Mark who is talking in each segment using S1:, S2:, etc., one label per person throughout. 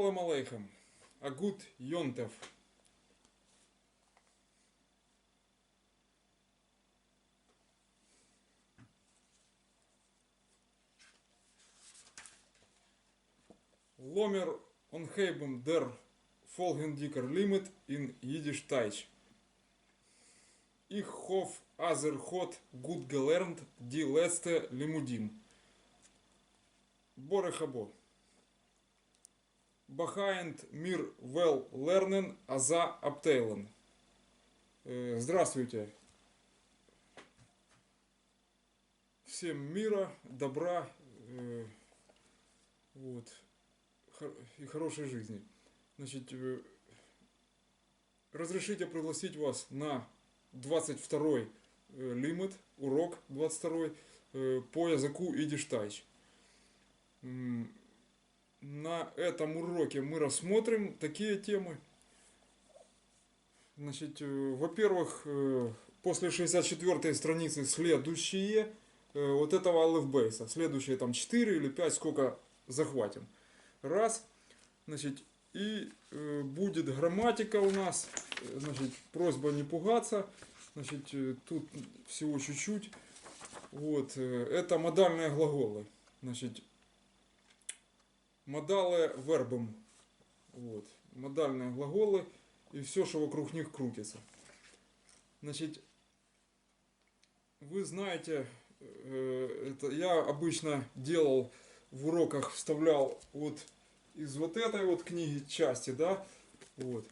S1: Шалом алейхам. Агут Йонтов. Ломер онхейбем дер Folgendiker Limit in Yiddish Deutsch. Ich hoff azer hot gut gelernt die letzte Limudim. Борехабо. Behind mir well lernen аза аптейлен. Здравствуйте. Всем мира, добра и хорошей жизни. Значит, разрешите пригласить вас на 22-й лимит, урок 22-й по языку Yiddish Deutsch. На этом уроке мы рассмотрим такие темы. Значит, во-первых, после 64-й страницы следующие вот этого алефбейса. Следующие там 4 или 5, сколько захватим. Раз. Значит, и будет грамматика у нас. Значит, просьба не пугаться. Значит, тут всего чуть-чуть. Вот, это модальные глаголы. Значит, модале вербом. Вот, модальные глаголы и все, что вокруг них крутится. Значит, вы знаете, это я обычно делал в уроках, вставлял вот из вот этой вот книги части, да, вот.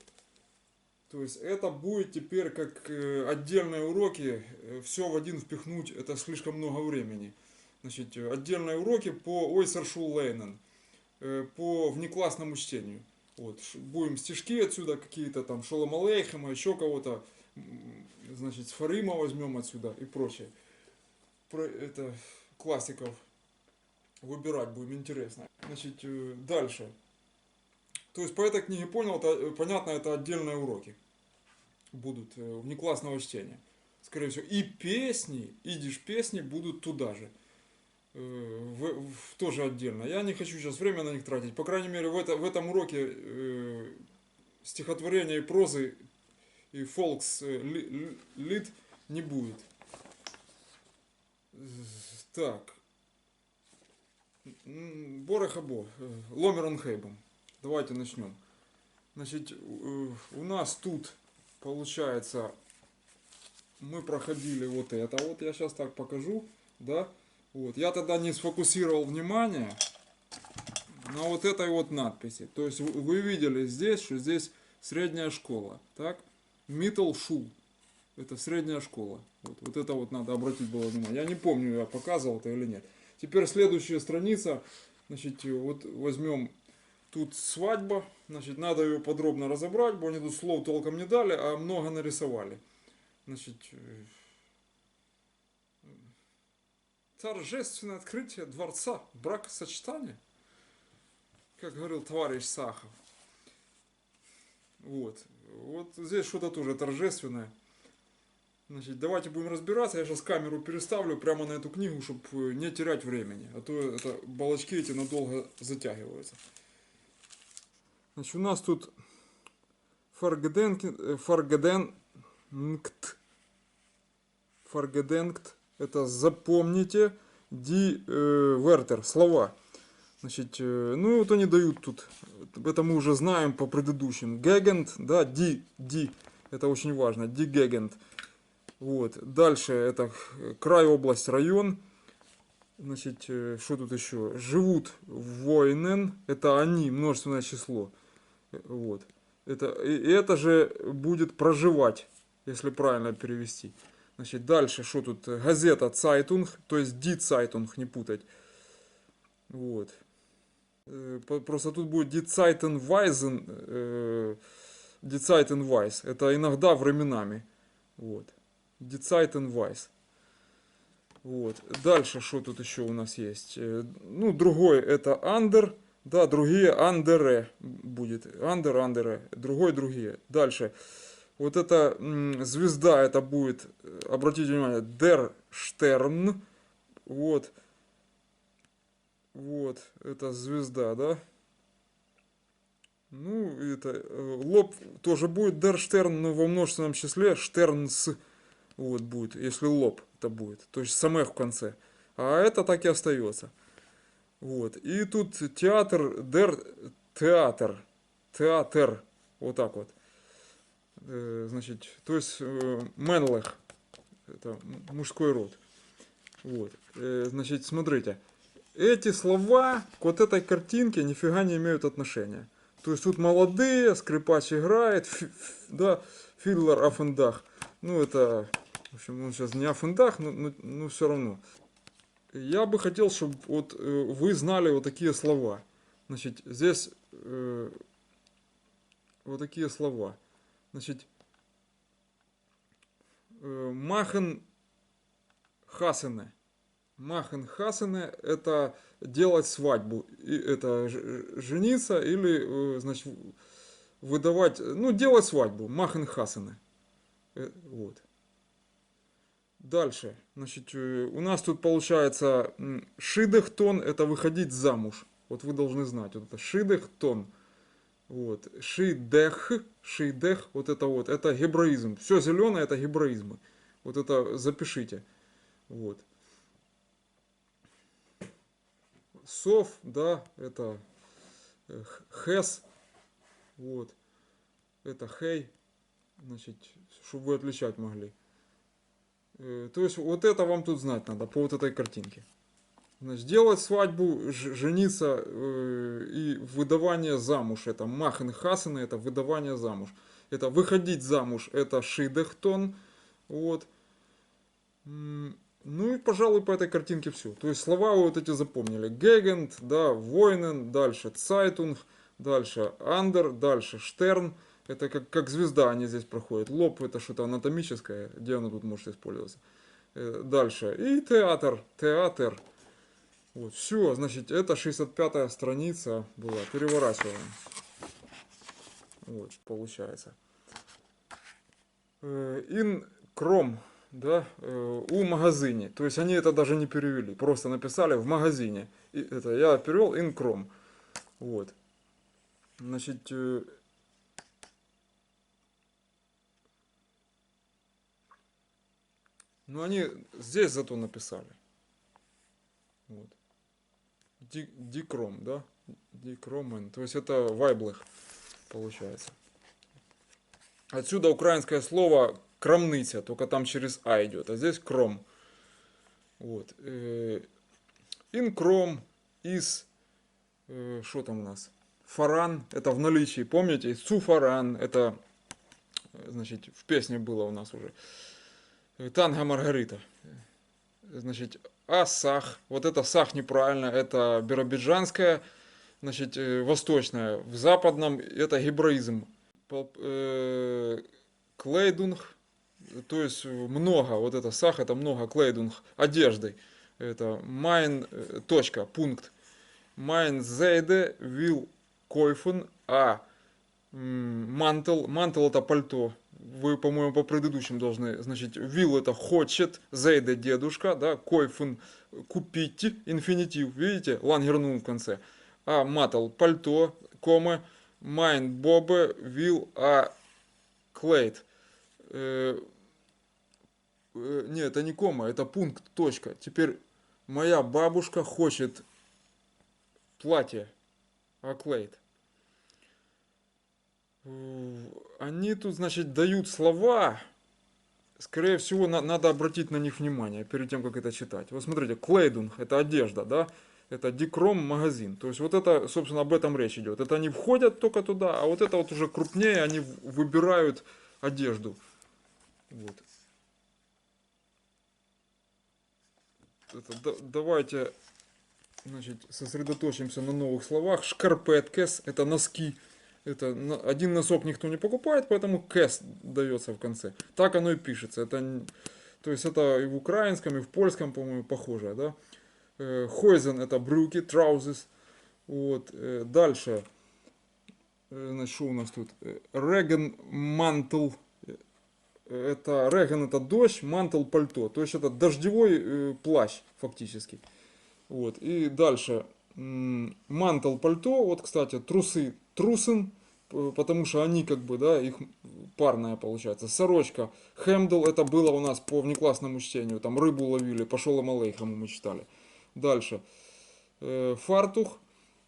S1: То есть это будет теперь как отдельные уроки, все в один впихнуть, это слишком много времени. Значит, отдельные уроки по Ойсершул Лейнен, по внеклассному чтению. Вот, будем стишки отсюда какие-то там Шолом алейхема, еще кого-то, значит, Сфарима возьмем отсюда и прочее. Это классиков выбирать будем, интересно. Значит, дальше. То есть по этой книге понял, понятно, это отдельные уроки будут внеклассного чтения. Скорее всего, и песни, идиш песни будут туда же. Тоже отдельно. Я не хочу сейчас время на них тратить. По крайней мере, в этом уроке стихотворения и прозы и фолкс лид не будет. Так. Борехабо. Ломерон Хейбом. Давайте начнем. Значит, у нас тут получается, мы проходили вот это. Вот я сейчас так покажу, да. Вот. Я тогда не сфокусировал внимание на вот этой вот надписи. То есть вы видели здесь, что здесь средняя школа. Так? Middle School. Это средняя школа. Вот это вот надо обратить было внимание. Я не помню, я показывал это или нет. Теперь следующая страница. Значит, вот возьмем тут свадьба. Значит, надо ее подробно разобрать, бо они тут слов толком не дали, а много нарисовали. Значит, торжественное открытие дворца бракосочетания, как говорил товарищ Сахов. Вот здесь что-то тоже торжественное. Значит, давайте будем разбираться. Я сейчас камеру переставлю прямо на эту книгу, чтобы не терять времени. А то это балочки эти надолго затягиваются. Значит, у нас тут фаргеденкт. Это запомните. Ди вертер. Слова. Значит, ну вот они дают тут. Это мы уже знаем по предыдущим. Гегент, да, ди. Это очень важно. Ди гегент. Вот. Дальше это край, область, район. Значит, что тут еще? Живут воинен. Это они, множественное число. Вот. Это же будет проживать, если правильно перевести. Значит, дальше что тут? Газета Zeitung, то есть Die Zeitung, не путать. Вот. Просто тут будет Die Zeitenweisen. Это иногда временами. Вот. Die Zeitenweis. Вот. Дальше что тут еще у нас есть? Ну, другой это under. Да, другие андере будет. Андере. Другие. Дальше. Вот эта звезда, это будет, обратите внимание, Der Stern. Вот. Вот, это звезда, да? Ну, это лоб тоже будет der Stern, но во множественном числе Штернс. Вот будет, если лоб это будет. То есть самых в конце. А это так и остается. Вот. И тут театр, der театр. Театр. Вот так вот. Значит, то есть Менлех. Это мужской род. Вот. Значит, смотрите. Эти слова к вот этой картинке нифига не имеют отношения. То есть тут молодые, скрипач играет, да, Фидлер Афендах. Ну, это, в общем, он сейчас не Афендах, но все равно. Я бы хотел, чтобы вот вы знали вот такие слова. Значит, здесь вот такие слова. Значит, Махен Хасене. Махен Хасене это делать свадьбу. И это жениться или, значит, выдавать, ну, делать свадьбу. Махен Хасене. Вот. Дальше. Значит, у нас тут получается шидехтон это выходить замуж. Вот вы должны знать. Вот это шидехтон. Вот. Шидех, вот это гебраизм. Все зеленое это гебраизмы. Вот это запишите. Вот. Сов, да, это хэс, вот, это хей, значит, чтобы вы отличать могли. То есть вот это вам тут знать надо по вот этой картинке. Значит, делать свадьбу, жениться и выдавание замуж, это махен хасен, это выдавание замуж. Это выходить замуж, это шидехтон, вот. Ну и, пожалуй, по этой картинке все. То есть слова вы вот эти запомнили. Гегент, да, Войнен, дальше Цайтунг, дальше Андер, дальше Штерн. Это как звезда они здесь проходят. Лоб это что-то анатомическое, где оно тут может использоваться. Дальше. И театр. Вот, все, значит, это 65-я страница была. Переворачиваем. Вот, получается. In Chrome. Да, у магазине. То есть они это даже не перевели, просто написали в магазине. И это я перевел in Chrome. Вот. Значит, ну они здесь зато написали. Вот. Дикром, да? Дикромен. То есть это вайблых получается. Отсюда украинское слово крамниця, только там через А идет, а здесь кром. Вот. Инкром, из, что там у нас? Фаран, это в наличии, помните? Цуфаран, это, значит, в песне было у нас уже. Танго Маргарита. Значит, Асах, вот это сах неправильно, это биробиджанская, значит, восточная. В западном это гебраизм. Клейдунг, то есть много, вот это сах, это много, клейдунг, одежды. Это майн, точка, пункт. Майн зейде вил койфен, а мантел, мантел это пальто. Вы, по-моему, по предыдущим должны, значит, вил это хочет, зейде дедушка, да, койфен купить, инфинитив, видите, лангернул в конце. А мател пальто, кома, майн бобе вил а клейд. Нет, это не кома, это пункт, точка. Теперь моя бабушка хочет платье, аклейд. Они тут, значит, дают слова. Скорее всего, надо обратить на них внимание перед тем, как это читать. Вот смотрите, клейдунг, это одежда, да? Это дикром магазин. То есть вот это, собственно, об этом речь идет. Это они входят только туда, а вот это вот уже крупнее, они выбирают одежду. Вот. Давайте, значит, сосредоточимся на новых словах. Шкарпеткес, это носки. Это один носок никто не покупает, поэтому кэс дается в конце. Так оно и пишется. Это, то есть это и в украинском, и в польском, по-моему, похоже, да. Хойзен это брюки, траузес. Вот. Дальше. Значит, что у нас тут? Реген мантл. Это реген это дождь, мантл пальто. То есть это дождевой плащ фактически. Вот. И дальше. мантел пальто, вот, кстати, трусы трусен, потому что они как бы, да, их парная получается. Сорочка хэмдл, это было у нас по внеклассному чтению, там рыбу ловили, пошел Амалейхаму мы читали. Дальше. Фартух,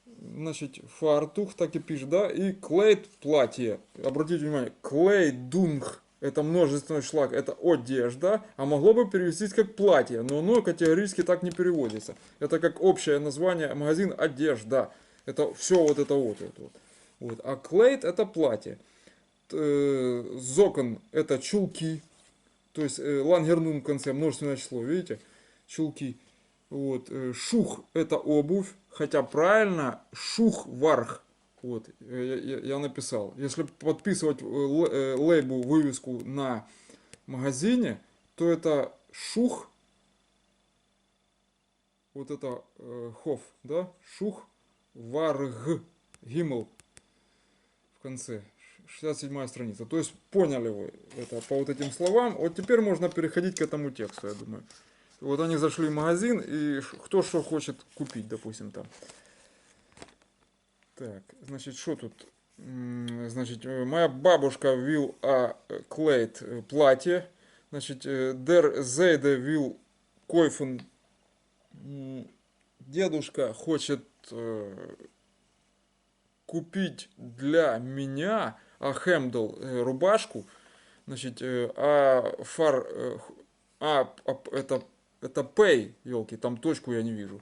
S1: значит, фартух, так и пишет, да, и клейд платье. Обратите внимание, клейдунг, это множественный шлаг, это одежда, а могло бы перевестись как платье, но оно категорически так не переводится. Это как общее название магазин одежда. Это все вот это вот. Вот. А клейд это платье. Зокон это чулки, то есть лангернун в конце, множественное число, видите? Чулки. Вот. Шух это обувь, хотя правильно шух варх. Вот, я написал. Если подписывать лейбу, вывеску на магазине, то это шух, вот это хоф, да, шух варг, гимл в конце. 67 страница. То есть поняли вы это по вот этим словам. Вот теперь можно переходить к этому тексту, я думаю. Вот они зашли в магазин, и кто что хочет купить, допустим, там. Так, значит, что тут? Значит, моя бабушка вил клейт платье. Значит, дер зейде вил койфен. Дедушка хочет купить для меня хэмдл рубашку. Значит, фар это pay, елки, там точку я не вижу.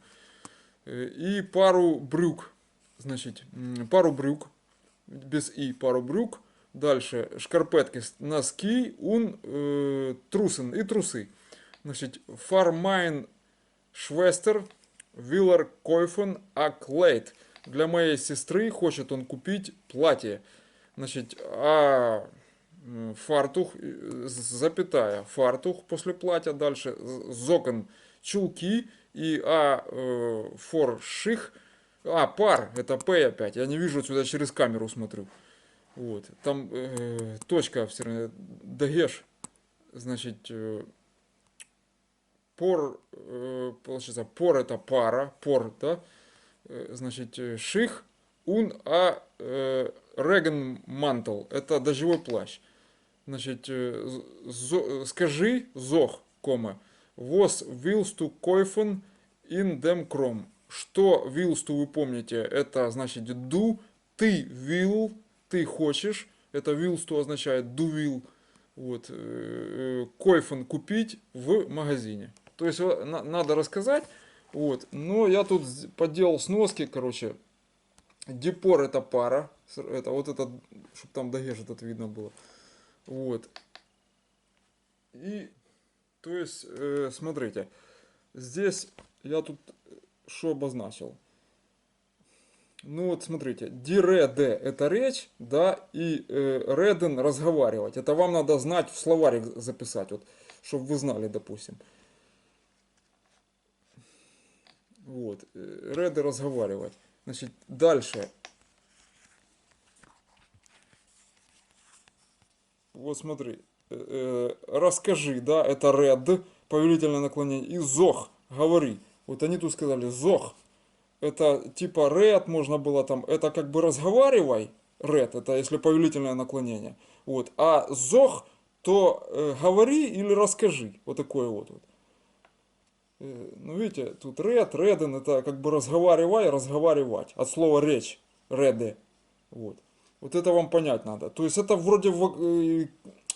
S1: И пару брюк. Значит, пару брюк. Без и пару брюк. Дальше шкарпетки, носки, трусен и трусы. Значит, фармайн швестер, виллер койфен, аклейт. Для моей сестры хочет он купить платье. Значит, фартух, запятая, фартух после платья, дальше зокон, чулки и форших, пар, это П опять, я не вижу отсюда, через камеру смотрю. Вот, там точка все равно, дагеш, значит, пор, получается, пор это пара, пор, да, значит, ших, реген мантл, это дождевой плащ. Значит, скажи зох, кома, was willst du kaufen in dem Chrome. Что willst du, вы помните, это значит do, ты will, ты хочешь, это willst du означает do will, вот, койфен купить в магазине. То есть надо рассказать, вот, но я тут поделал сноски, короче, депор это пара, это вот это, чтобы там дагеш этот видно было. Вот. И, то есть, смотрите, здесь я тут что обозначил. Ну вот, смотрите, диреде это речь, да, и реден разговаривать. Это вам надо знать, в словарик записать, вот, чтобы вы знали, допустим. Вот, реды разговаривать. Значит, дальше. Вот смотри, расскажи, да, это ред, повелительное наклонение, и зох, говори. Вот они тут сказали зох, это типа ред можно было там, это как бы разговаривай, ред, это если повелительное наклонение. Вот, а зох, то говори или расскажи, вот такое вот. Ну видите, тут ред, реден, это как бы разговаривай, разговаривать, от слова речь, реде, вот. Вот это вам понять надо. То есть это вроде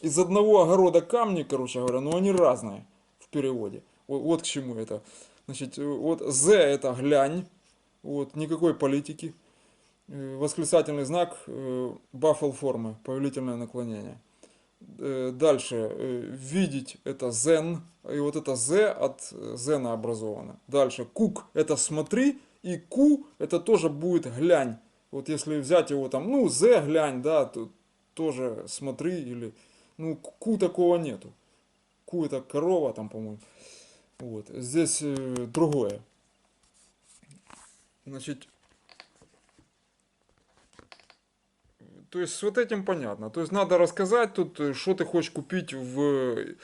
S1: из одного огорода камни, короче говоря, но они разные в переводе. Вот к чему это. Значит, вот З это глянь, вот, никакой политики. Восклицательный знак баффл формы, повелительное наклонение. Дальше, видеть это зен, и вот это з от зена образовано. Дальше, кук это смотри, и ку это тоже будет глянь. Вот если взять его там, ну, зе глянь, да, то тоже смотри, или, ну, ку такого нету. Ку это корова там, по-моему. Вот, здесь другое. Значит, то есть с вот этим понятно. То есть надо рассказать тут, что ты хочешь купить в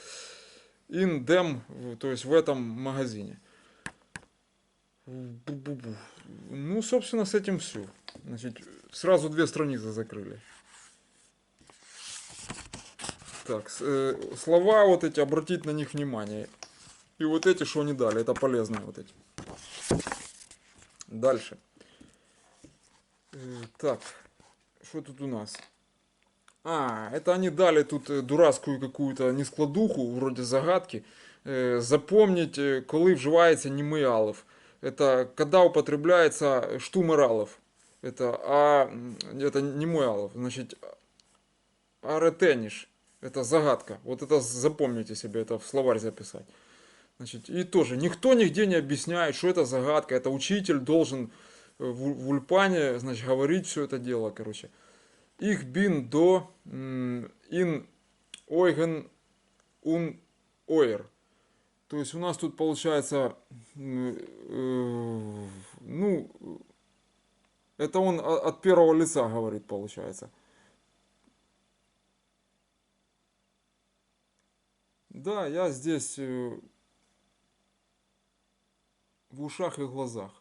S1: индем, то есть в этом магазине. ну, собственно, с этим все. Значит, сразу 2 страницы закрыли. Так, слова вот эти, обратить на них внимание. И вот эти, что они дали, это полезные вот эти. Дальше. Так, что тут у нас? Это они дали тут дурацкую какую-то нескладуху, вроде загадки. Запомнить, коли вживається німий алиф. Это когда употребляется штумер алиф. Это немой алиф. Значит, аретениш. Это загадка. Вот это запомните себе, это в словарь записать. Значит, и тоже, никто нигде не объясняет, что это загадка. Это учитель должен в ульпане, значит, говорить все это дело, короче. Ich bin do in eugen un euer. То есть у нас тут получается, ну, это он от первого лица говорит, получается. Да, я здесь в ушах и глазах.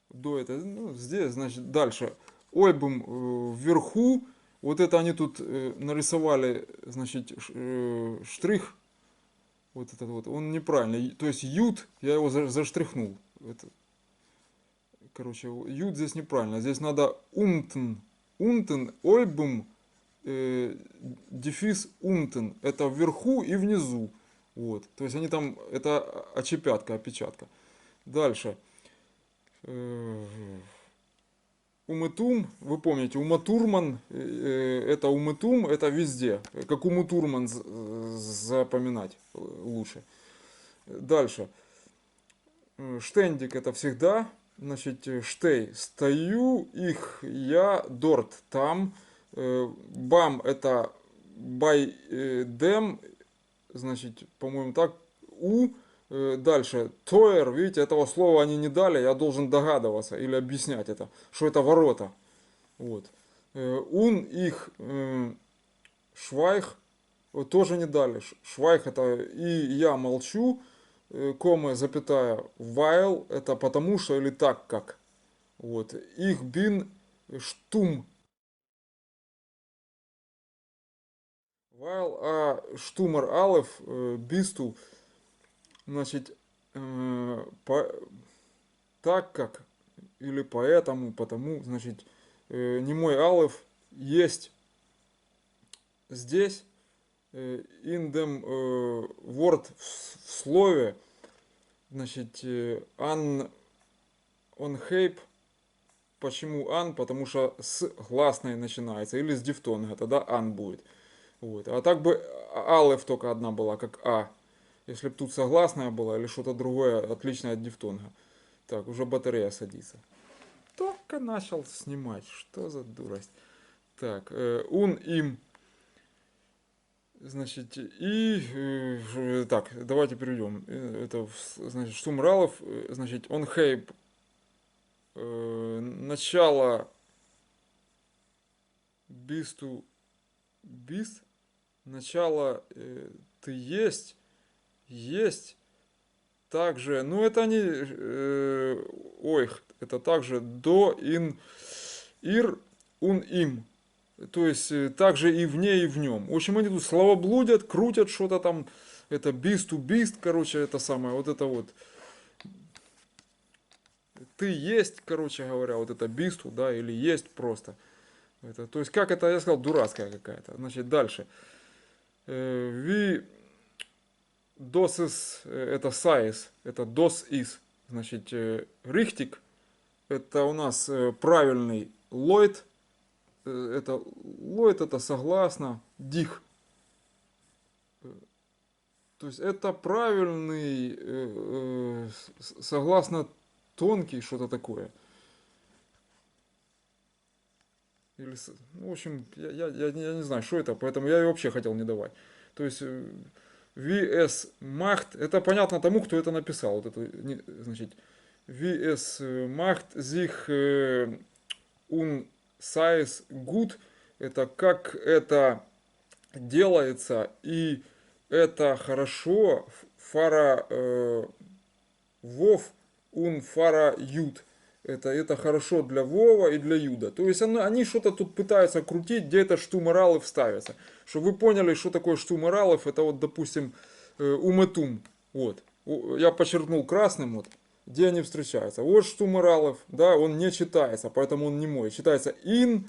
S1: До этого, ну, здесь, значит, дальше. Ойбом вверху, вот это они тут нарисовали, значит, штрих, вот этот вот, он неправильный. То есть ют, я его заштрихнул. Это, короче, ют здесь неправильно. Здесь надо унтен. Унтен, ойбом, дефис унтен. Это вверху и внизу. Вот. То есть они там, это опечатка. Дальше. Умытум, вы помните, уматурман, это умытум, это везде. Как умутурман запоминать лучше. Дальше. Штендик это всегда. Значит, штей, стою, их, я, дорт, там. Бам это байдем, значит, по-моему так, дальше, тоер, видите, этого слова они не дали, я должен догадываться или объяснять это, что это ворота. Вот. Ун, их, швайх, тоже не дали. Швайх это и я молчу, кома, запятая, вайл, это потому что или так как. Вот. Их бин штум. Вайл, а штумер алеф, бисту. Значит, так как, или поэтому, потому, значит, немой алеф есть здесь, in them word в слове, значит, on хейп, почему an, потому что с гласной начинается, или с дифтонга, тогда an будет. Вот. А так бы алеф только одна была, как а. Если бы тут согласная была или что-то другое, отличное от дифтонга. Так, уже батарея садится. Только начал снимать. Что за дурость. Так, ун им. Значит, и... так, давайте перейдем. Это, значит, Штумралов, значит, он хейп. Начало бисту бист. Начало ты есть. Есть также, ну это они, это также до ин ир ун им, то есть также и в ней, и в нем. В общем, они тут словоблудят, крутят что-то там, это бист to бист, короче, это самое, вот это вот. Ты есть, короче говоря, вот это бисту, да, или есть просто. Это, то есть, как это, я сказал, дурацкая какая-то. Значит, дальше. Ви Dos ist, это size, это dos is, значит, richtig, это у нас правильный лойд, это лойд, это согласно, дих, то есть это правильный, согласно тонкий, что-то такое. Или, ну, в общем, я не знаю, что это, поэтому я ее вообще хотел не давать. То есть VS Macht, это понятно тому, кто это написал. Вот это, значит, VS Macht sich un size gut, это как это делается, и это хорошо, фара вов un фара ют. Это хорошо для Вова и для Юда. То есть они что-то тут пытаются крутить, где это штумер алеф ставится. Чтобы вы поняли, что такое штумер алеф, это вот, допустим, уметум. Вот. Я подчеркнул красным, вот, где они встречаются. Вот штумер алеф, да, он не читается, поэтому он не мой. Читается ин,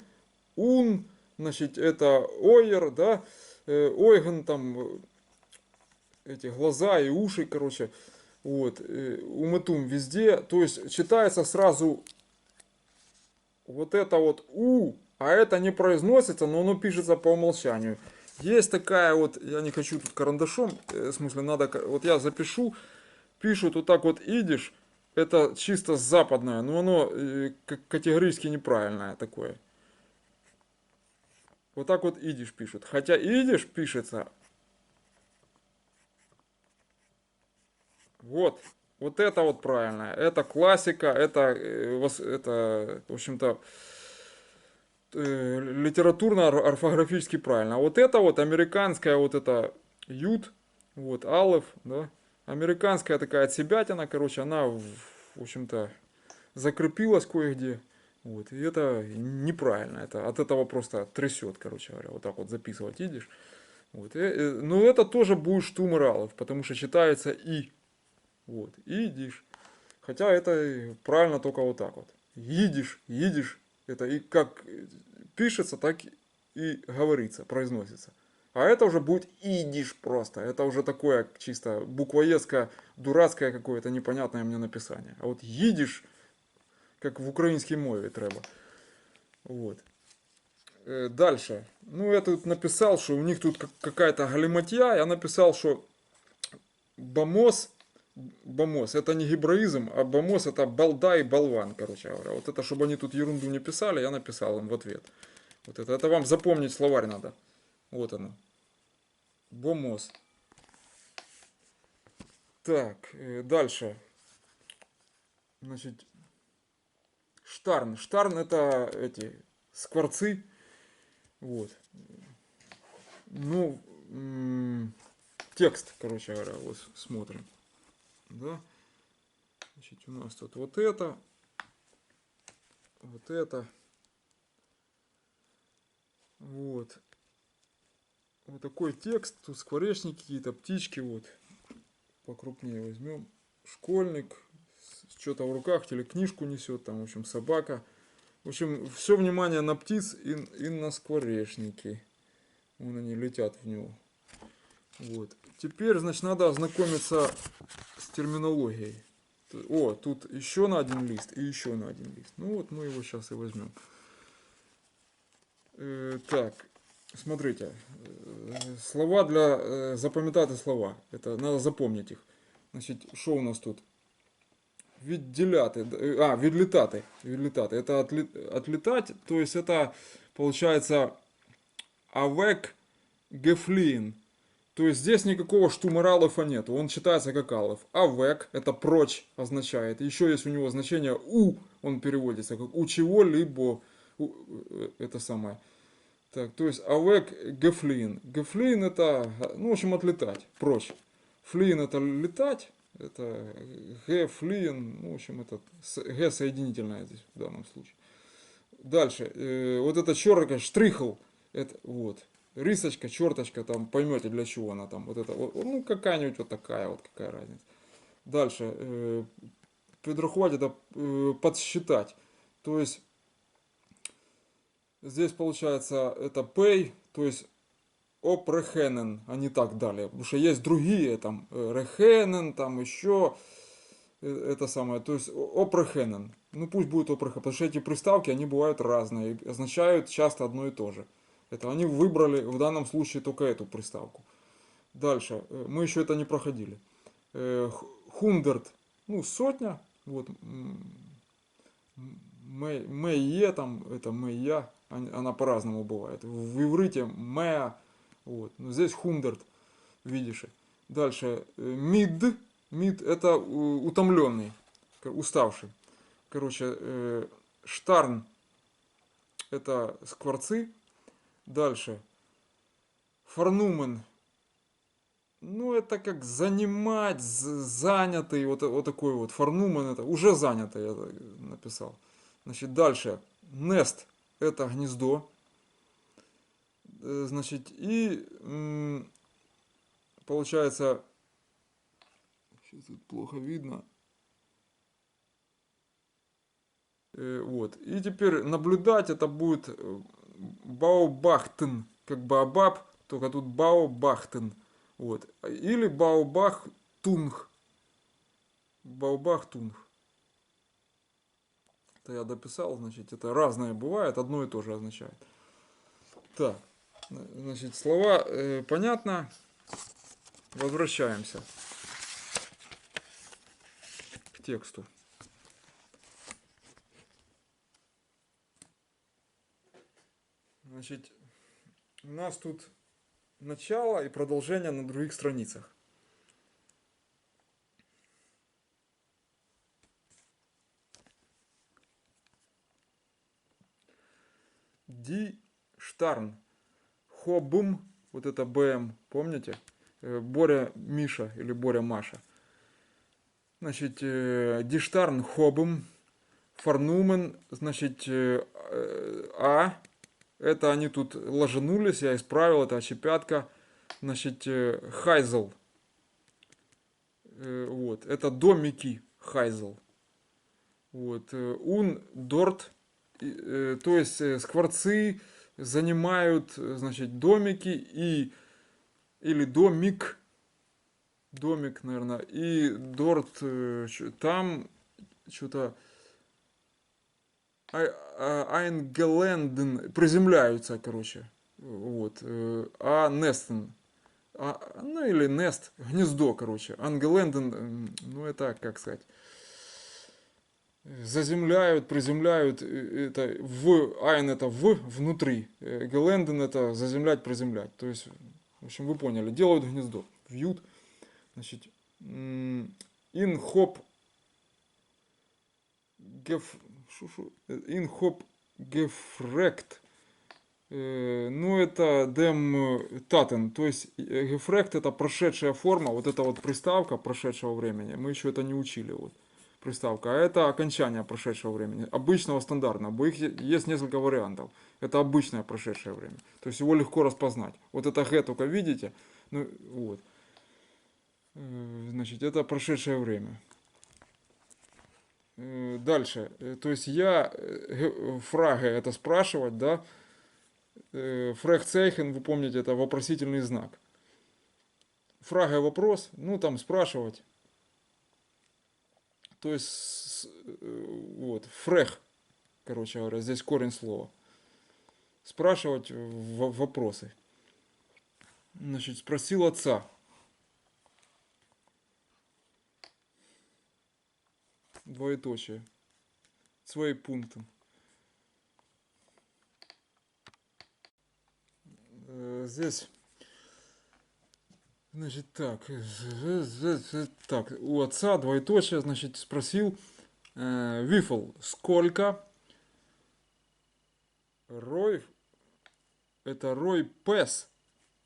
S1: ун, значит, это ойер, да, ойген, там, эти глаза и уши, короче. Вот, уметум везде. То есть читается сразу вот это вот у, а это не произносится, но оно пишется по умолчанию. Есть такая вот, я не хочу тут карандашом, в смысле надо, вот я запишу, пишут вот так вот идиш, это чисто западное, но оно категорически неправильное такое. Вот так вот идиш пишут. Хотя идиш пишется вот. Вот это вот правильно. Это классика, это в общем-то, литературно-орфографически правильно. А вот это вот американская вот это ют, вот алеф, да, американская такая отсебятина, короче, она, в общем-то, закрепилась кое-где. Вот, и это неправильно, это от этого просто трясет, короче говоря, вот так вот записывать идешь. Вот, но это тоже будет штумер алеф, потому что читается и, вот, идиш. Хотя это правильно только вот так вот. Идиш, идиш, это и как пишется, так и говорится, произносится. А это уже будет идиш просто. Это уже такое чисто буквоедское, дурацкое какое-то непонятное мне написание. А вот идиш, как в украинской мове треба. Вот. Дальше. Ну, я тут написал, что у них тут какая-то галиматья. Я написал, что бамос, бамос это не гебраизм, а бамос это балда и болван, короче говоря. Вот это, чтобы они тут ерунду не писали, я написал им в ответ. Вот это вам запомнить словарь надо. Вот оно. Бомос. Так, дальше. Значит, штарн. Штарн это эти скворцы. Вот. Ну, текст, короче говоря, вот смотрим. Да. Значит, у нас тут вот это. Вот это. Вот. Вот такой текст. Тут скворечники какие-то, птички. Вот. Покрупнее возьмем. Школьник. Что-то в руках, или книжку несет. Там, в общем, собака. В общем, все внимание на птиц и на скворечники. Вон они летят в него. Вот. Теперь, значит, надо ознакомиться с терминологией. О, тут еще на один лист и еще на один лист. Ну вот мы его сейчас и возьмем. Так, смотрите. Слова для запам'ятати слова. Это надо запомнить их. Значит, что у нас тут? Відділяти, відлітати. Відлітати. Это отлетать, то есть это получается avec gefliehen. То есть здесь никакого штумералефа нету, он читается как алеф. Avec это прочь означает. Еще есть у него значение у, он переводится как у чего-либо. Это самое. Так, то есть avec gefliehen. Gefliehen это, ну в общем, отлетать, прочь. Fliehen это летать. Это gefliehen, ну в общем, это г соединительное здесь в данном случае. Дальше, вот это черка, штрихл, это вот. Рисочка, черточка, там поймете для чего она там. Вот это, ну какая-нибудь вот такая вот, какая разница. Дальше, підрахувати это подсчитать. То есть здесь получается это pay, то есть опрехенен, а не так далее. Потому что есть другие, там рехенен, там еще это самое, то есть опрехенен. Ну пусть будет опрехенен, потому что эти приставки, они бывают разные, и означают часто одно и то же. Это они выбрали в данном случае только эту приставку. Дальше. Мы еще это не проходили. Хундерт. Ну, сотня. Вот. Мэйе, там, это мэйя. Она по-разному бывает. В иврите мэя. Вот. Но здесь хундерт. Видишь. Дальше. Мид. Мид это утомленный. Уставший. Короче, штарн. Это скворцы. Дальше. Форнумен. Ну, это как занимать, занятый, вот такой вот. Форнумен это уже занятый, я написал. Значит, дальше. Nest это гнездо. Значит, и получается, сейчас тут плохо видно. Вот. И теперь наблюдать это будет Баобахтен, как Баобаб, только тут Баобахтен. Вот. Или Баобахтунг. Баобахтунг. Это я дописал, значит, это разное бывает, одно и то же означает. Так, значит, слова понятно. Возвращаемся к тексту. Значит, у нас тут начало и продолжение на других страницах. Ди Штарн. Хобум, вот это БМ, помните? Боря Миша или Боря Маша. Значит, Диштарн Хобум, Фарнумен, значит, А. Это они тут ложанулись, я исправил, это очепятка. Значит, Хайзел. Вот, это домики Хайзел. Вот, Ун Дорт, то есть скворцы занимают, значит, домики и или домик, наверное, и Дорт там что-то Айнгеленден приземляются, короче, вот, а Нестен, ну или Нест, гнездо, короче, Ангеленден, ну это как сказать, заземляют, приземляют, это Айн это внутри, Геленден это заземлять, приземлять, то есть, в общем, вы поняли, делают гнездо, вьют, значит, инхоп геф, инхоп гефрект, ну это дем татен, то есть гефрект это прошедшая форма, вот эта вот приставка прошедшего времени, мы еще это не учили, вот приставка, а это окончание прошедшего времени, обычного стандартного, бо их есть несколько вариантов, это обычное прошедшее время, то есть его легко распознать, вот это г только видите, ну вот, значит это прошедшее время. Дальше, то есть я фраге это спрашивать, да, фрехцейхен, вы помните, это вопросительный знак. Фрага вопрос, ну там спрашивать. То есть, вот, фрех, короче говоря, здесь корень слова. Спрашивать вопросы. Значит, спросил отца. Двоеточие. Свои пункты. Здесь, значит, так, у отца двоеточие, значит, спросил, Вифл, сколько Рой, это Рой Пес,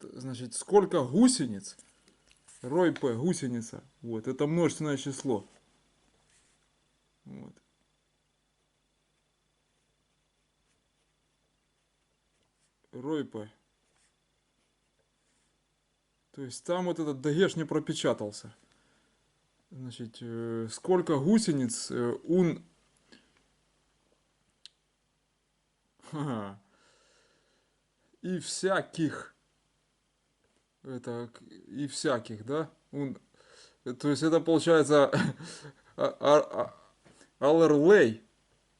S1: значит, сколько гусениц, Рой П, гусеница, вот, это множественное число. Вот. Рой П. То есть там вот этот дагеш не пропечатался. Значит, сколько гусениц ун... Ха-ха. И всяких. Это и всяких, да? То есть это получается алерлей.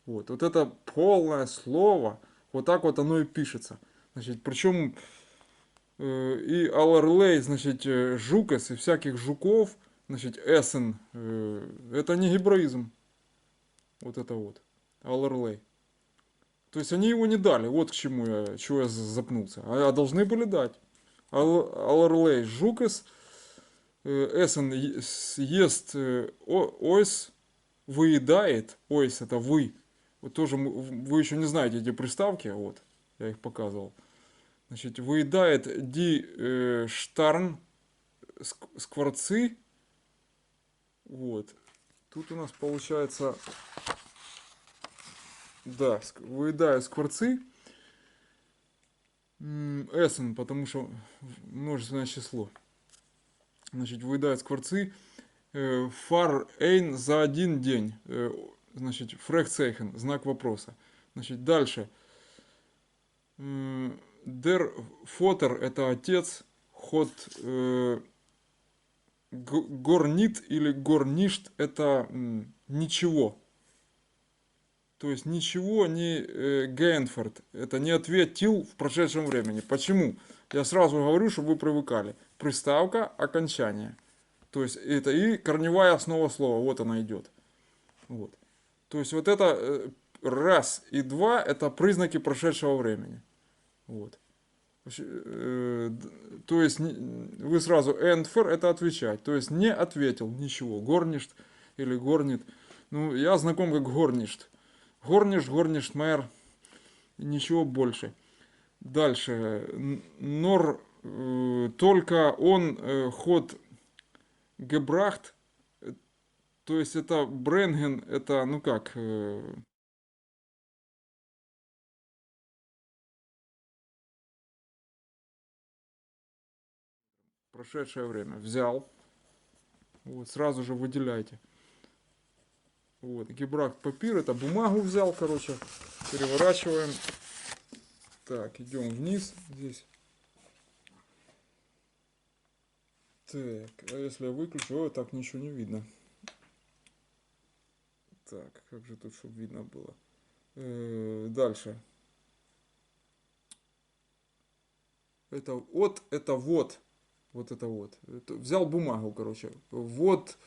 S1: Вот это полное слово. Вот так вот оно и пишется. Значит, причем и алерлей, значит, жукес и всяких жуков, значит, эсен, это не гебраизм. Вот это вот. Алерлей. То есть они его не дали. Вот к чего я запнулся. А должны были дать. Алерлей жукес, эсен ест ойс, выедает. Ойс это вы. Вот тоже вы еще не знаете эти приставки. Вот. Я их показывал. Значит, выедает ди штарн скворцы. Вот. Тут у нас получается, да, выедают скворцы. Эссен, потому что множественное число. Значит, выедают скворцы. Фар эйн за один день. Значит, фрехцейхен, знак вопроса. Значит, дальше. Дер фотер это отец. Хот горнит или горништ это ничего. То есть ничего не Гейнфорд. Это не ответил в прошедшем времени. Почему? Я сразу говорю, чтобы вы привыкали. Приставка, окончание. То есть это и корневая основа слова. Вот она идет. Вот. То есть вот это раз и два это признаки прошедшего времени. Вот. То есть вы сразу энфер это отвечать. То есть не ответил ничего. Горништ или горнит. Ну, я знаком как горништ. Горништ, горништ, мэр. Ничего больше. Дальше. Нор только он ход гебрахт. То есть это бренген, это ну как... прошедшее время. Взял. Вот, сразу же выделяйте. Вот, гебрахт папир, это бумагу взял, короче. Переворачиваем. Так, идем вниз здесь. Так, а если я выключу, ой, так ничего не видно. Так, как же тут, чтобы видно было. Дальше. Это от, это вот. Вот это вот. Взял бумагу, короче. Вот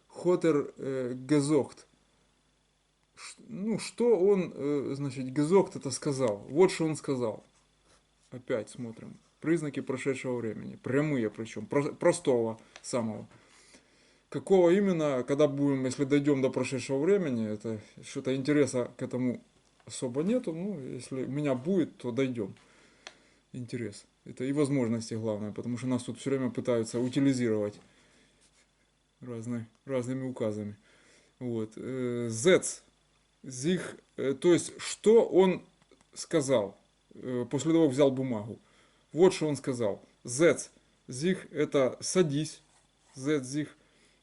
S1: хотер гезохт. Ну, что он, значит, гезохт это сказал. Вот что он сказал. Опять смотрим. Признаки прошедшего времени. Прямые причем. Простого самого. Какого именно, когда будем, если дойдем до прошедшего времени, это что-то интереса к этому особо нету. Ну, если меня будет, то дойдем. Интерес. Это и возможности главное, потому что нас тут все время пытаются утилизировать разными указами. Вот. Зец. Зих. То есть, что он сказал. После того взял бумагу. Вот что он сказал. Зец. Зих это садись. Зец зих.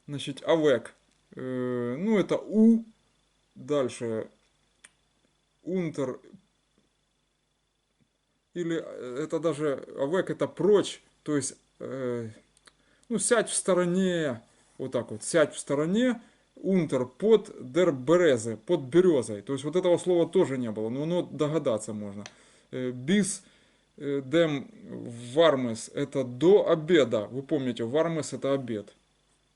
S1: Значит, авек. Ну, это у. Дальше. Унтер. Или это даже авек это прочь. То есть, ну, сядь в стороне. Вот так вот. Сядь в стороне. Унтер под дер березе. Под березой. То есть, вот этого слова тоже не было. Но догадаться можно. Бис дем вармес это до обеда. Вы помните, вармес это обед.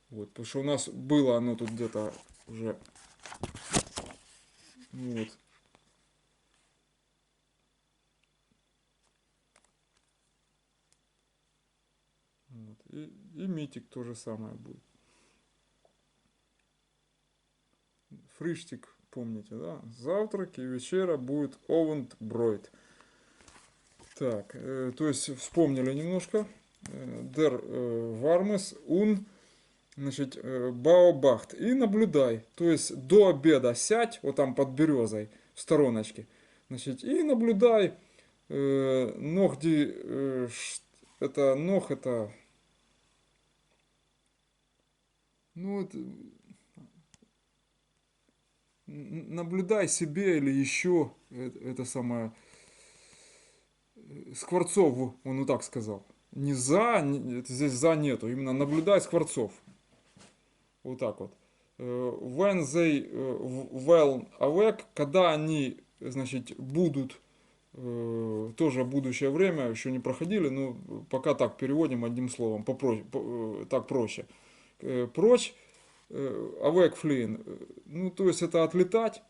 S1: Вот, потому что у нас было оно тут где-то уже. Вот. Вот. И митик то же самое будет. Фриштик, помните, да? Завтрак и вечера будет овент бройд. Так, то есть вспомнили немножко. Дер вармес ун, значит, баобахт. И наблюдай. То есть до обеда сядь, вот там под березой, в стороночке. Значит, и наблюдай. Ногди, это ног, это... Ну, это, наблюдай себе или еще, это самое... Скворцов, он вот так сказал. Не за, здесь за нету, именно наблюдай скворцов. Вот так вот. When they well awake, когда они, значит, будут, тоже будущее время, еще не проходили, но пока так переводим одним словом, так проще. Прочь, awake fleeing, ну то есть это отлетать,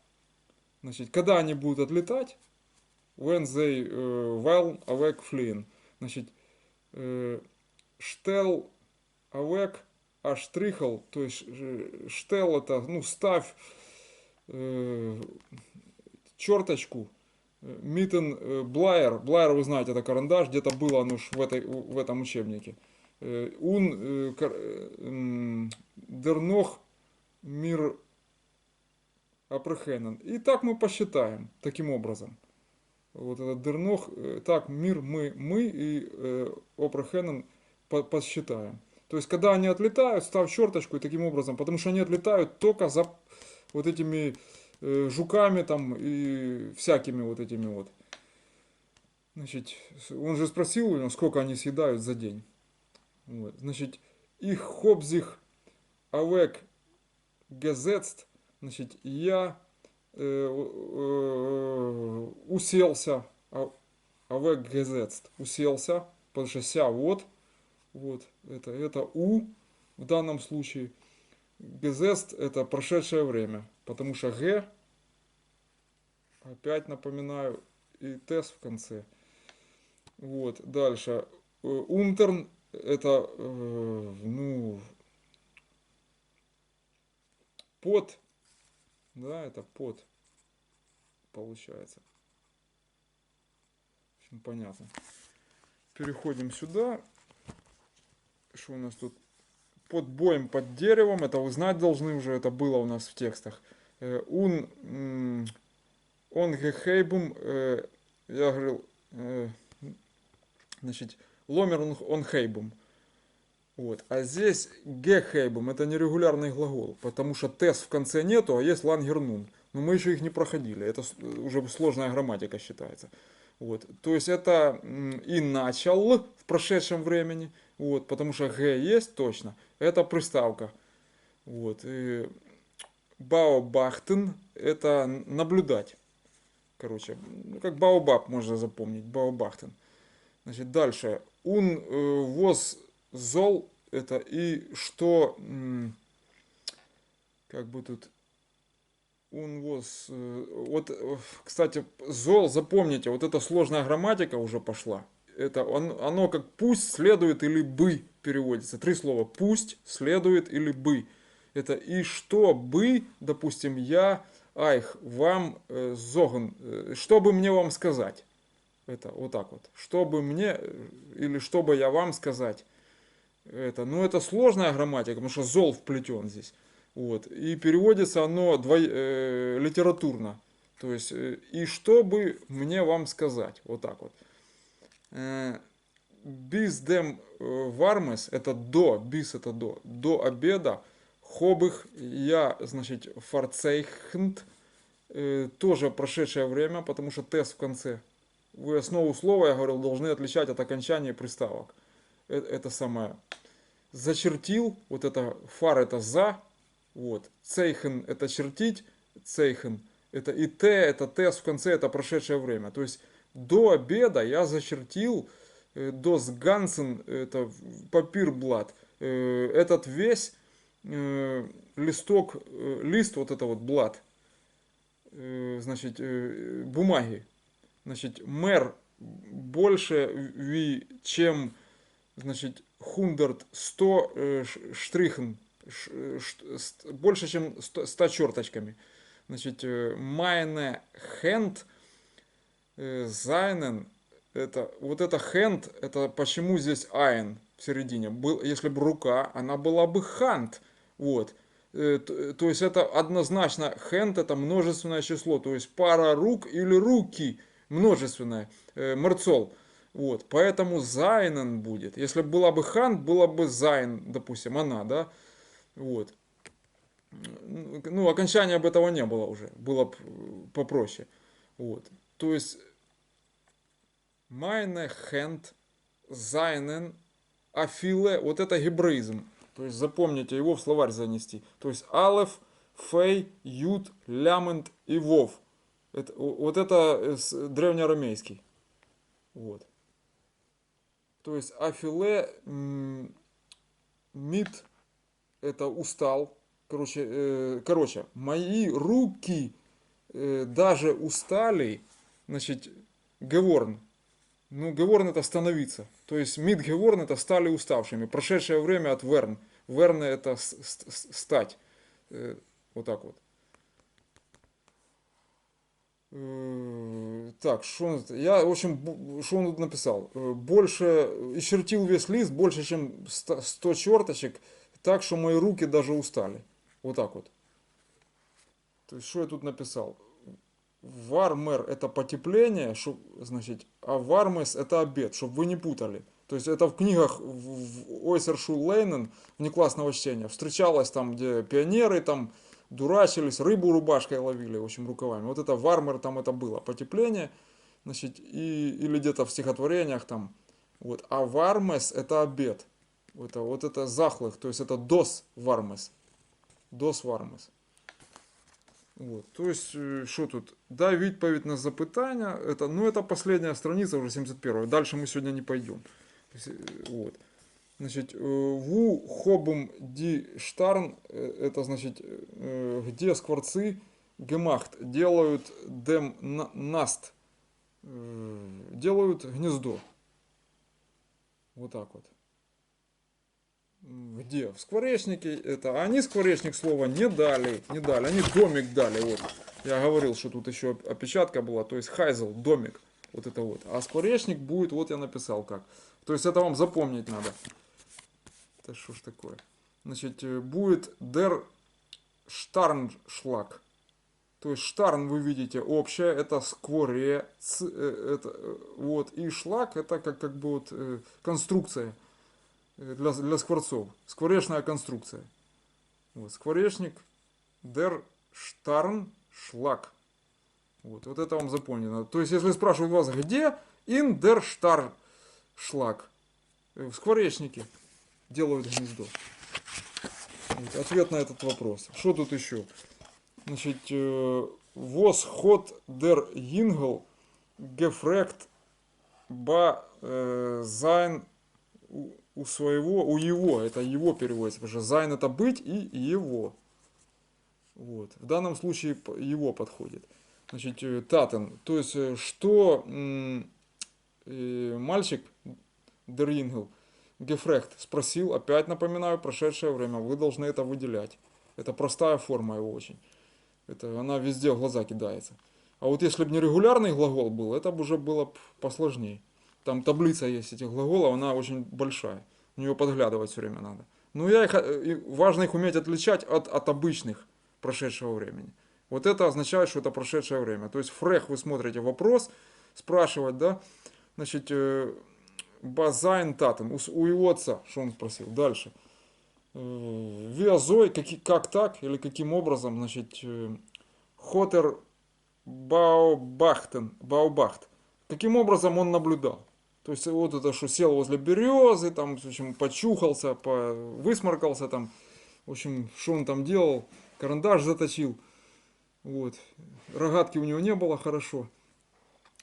S1: значит, когда они будут отлетать, when they well awake fleeing, значит, штел awake, а штрихл, то есть штел это, ну ставь черточку, митен блайер, блайер вы знаете, это карандаш, где-то было оно в этом учебнике, Дернох мир Апрехенен. И так мы посчитаем, таким образом. Вот этот Дернох, так, мир мы и Апрехенен посчитаем. То есть, когда они отлетают, ставь черточку и таким образом, потому что они отлетают только за вот этими жуками там и всякими вот этими вот. Значит, он же спросил у него, сколько они съедают за день. Вот. Значит, их хобзих авек гезетст, значит, я уселся, авек гезетст, уселся, потому что ся вот это у в данном случае. Гезест это прошедшее время, потому что г, опять напоминаю, и тес в конце. Вот, дальше. Унтерн это, ну, под, да, это под, получается. В общем, понятно. Переходим сюда. Что у нас тут? Под боем, под деревом, это вы знать должны уже, это было у нас в текстах. Он гехейбум, я говорил, значит, ломер он хейбум. Вот. А здесь гехейбум, это нерегулярный глагол, потому что тес в конце нету, а есть лангернун. Но мы еще их не проходили, это уже сложная грамматика считается. Вот. То есть это и начал в прошедшем времени, вот, потому что г есть точно, это приставка. Вот. И баобахтен это наблюдать. Короче, как баобаб можно запомнить, баобахтен. Значит, дальше. Он воз зол это и что, как бы тут, он воз, вот, кстати, зол, запомните, вот эта сложная грамматика уже пошла. Это оно как пусть, следует или бы переводится. Три слова. Пусть, следует или бы. Это и что бы, допустим, я, айх, вам, зогн, что бы мне вам сказать. Это вот так вот. Чтобы мне, или чтобы я вам сказать. Это, ну, это сложная грамматика, потому что зол вплетен здесь. Вот. И переводится оно литературно. То есть, и чтобы мне вам сказать. Вот так вот. Bis dem вармес, это до, bis это до обеда, хобых я, значит, фарцейхнт, тоже прошедшее время, потому что тес в конце. Вы основу слова, я говорил, должны отличать от окончания приставок. Это самое. Зачертил, вот это фар это за, вот. Цейхен это чертить, цейхен это и т, это тес в конце, это прошедшее время. То есть до обеда я зачертил дос гансен, это папирблат, этот весь листок, лист, вот это вот блат, значит, бумаги. Значит, мэр больше, чем, значит, 100 штрихен, больше, чем 100 черточками. Значит, майне хенд, зайнен, это, вот это хенд, это почему здесь айн в середине? Если бы рука, она была бы ханд. Вот. То есть это однозначно хенд, это множественное число, то есть пара рук или руки множественное, мерцол. Вот, поэтому зайнен будет. Если бы была бы ханд, была бы зайн, допустим, она, да. Вот. Ну, окончания бы этого не было уже, было бы попроще. Вот. То есть Майне хенд, зайнен, афиле, вот это гебраизм. То есть запомните, его в словарь занести. То есть алеф, фей, ют, лямент и вов. Вот это древнеарамейский. Вот. То есть афиле, мид, это устал. Короче, мои руки даже устали, значит, геворн. Ну, геворн это становиться. То есть мид геворн это стали уставшими. Прошедшее время от верн. Верн это стать. Вот так вот. Так, что я, в общем, что он тут написал? Больше, исчертил весь лист, больше, чем 100 черточек, так, что мои руки даже устали. Вот так вот. То есть, что я тут написал? Вармер это потепление, значит, а вармес это обед, чтобы вы не путали. То есть это в книгах в Ойсершу Лейнен, внеклассного чтения, встречалось там, где пионеры там дурачились, рыбу рубашкой ловили, в общем, рукавами. Вот это вармер там это было, потепление, значит, или где-то в стихотворениях там. Вот. А вармес это обед. Вот это захлых, то есть это дос вармес. Дос вармес. Вот. То есть, що тут? Дай відповідь на запитання. Это, ну, это последняя страница, уже 71. Дальше мы сегодня не пойдем. Вот. Значит, ву хобум ди штарн, это значит, где скворцы гемахт делают дем наст, делают гнездо. Вот так вот. Где? В скворечнике это. Они скворечник слова не дали. Не дали. Они домик дали. Вот. Я говорил, что тут еще опечатка была. То есть хайзел, домик. Вот это вот. А скворечник будет, вот я написал как. То есть это вам запомнить надо. Это что ж такое? Значит, будет der Штарншлаг. То есть штарн вы видите общее, это скворец, это, вот, и шлак это как бы вот конструкция для скворцов. Скворечная конструкция. Вот, скворечник, der Штарншлаг. Вот это вам запомнено. То есть, если спрашивают вас, где in der Штарншлаг, в скворечнике делают гнездо. Вот, ответ на этот вопрос. Что тут еще? Значит, was hat der Jüngel gefragt bei sein у своего, у его, это его переводится, потому что sein это быть и его. Вот. В данном случае его подходит. Значит, татен, то есть, что мальчик, der Jüngel, gefragt, спросил, опять напоминаю, прошедшее время, вы должны это выделять. Это простая форма его очень. Это она везде в глаза кидается. А вот если бы не регулярный глагол был, это бы уже было посложнее. Там таблица есть этих глаголов, она очень большая. В нее подглядывать все время надо. Но важно их уметь отличать от обычных прошедшего времени. Вот это означает, что это прошедшее время. То есть фрех вы смотрите вопрос, спрашивать, да, значит, базайн татен, у его отца, что он спросил. Дальше. Виазой, как так, или каким образом, значит, Хотер Баубахт. Каким образом он наблюдал. То есть вот это, что сел возле березы, там, в общем, почухался, высморкался там, в общем, что он там делал, карандаш заточил, вот, рогатки у него не было, хорошо,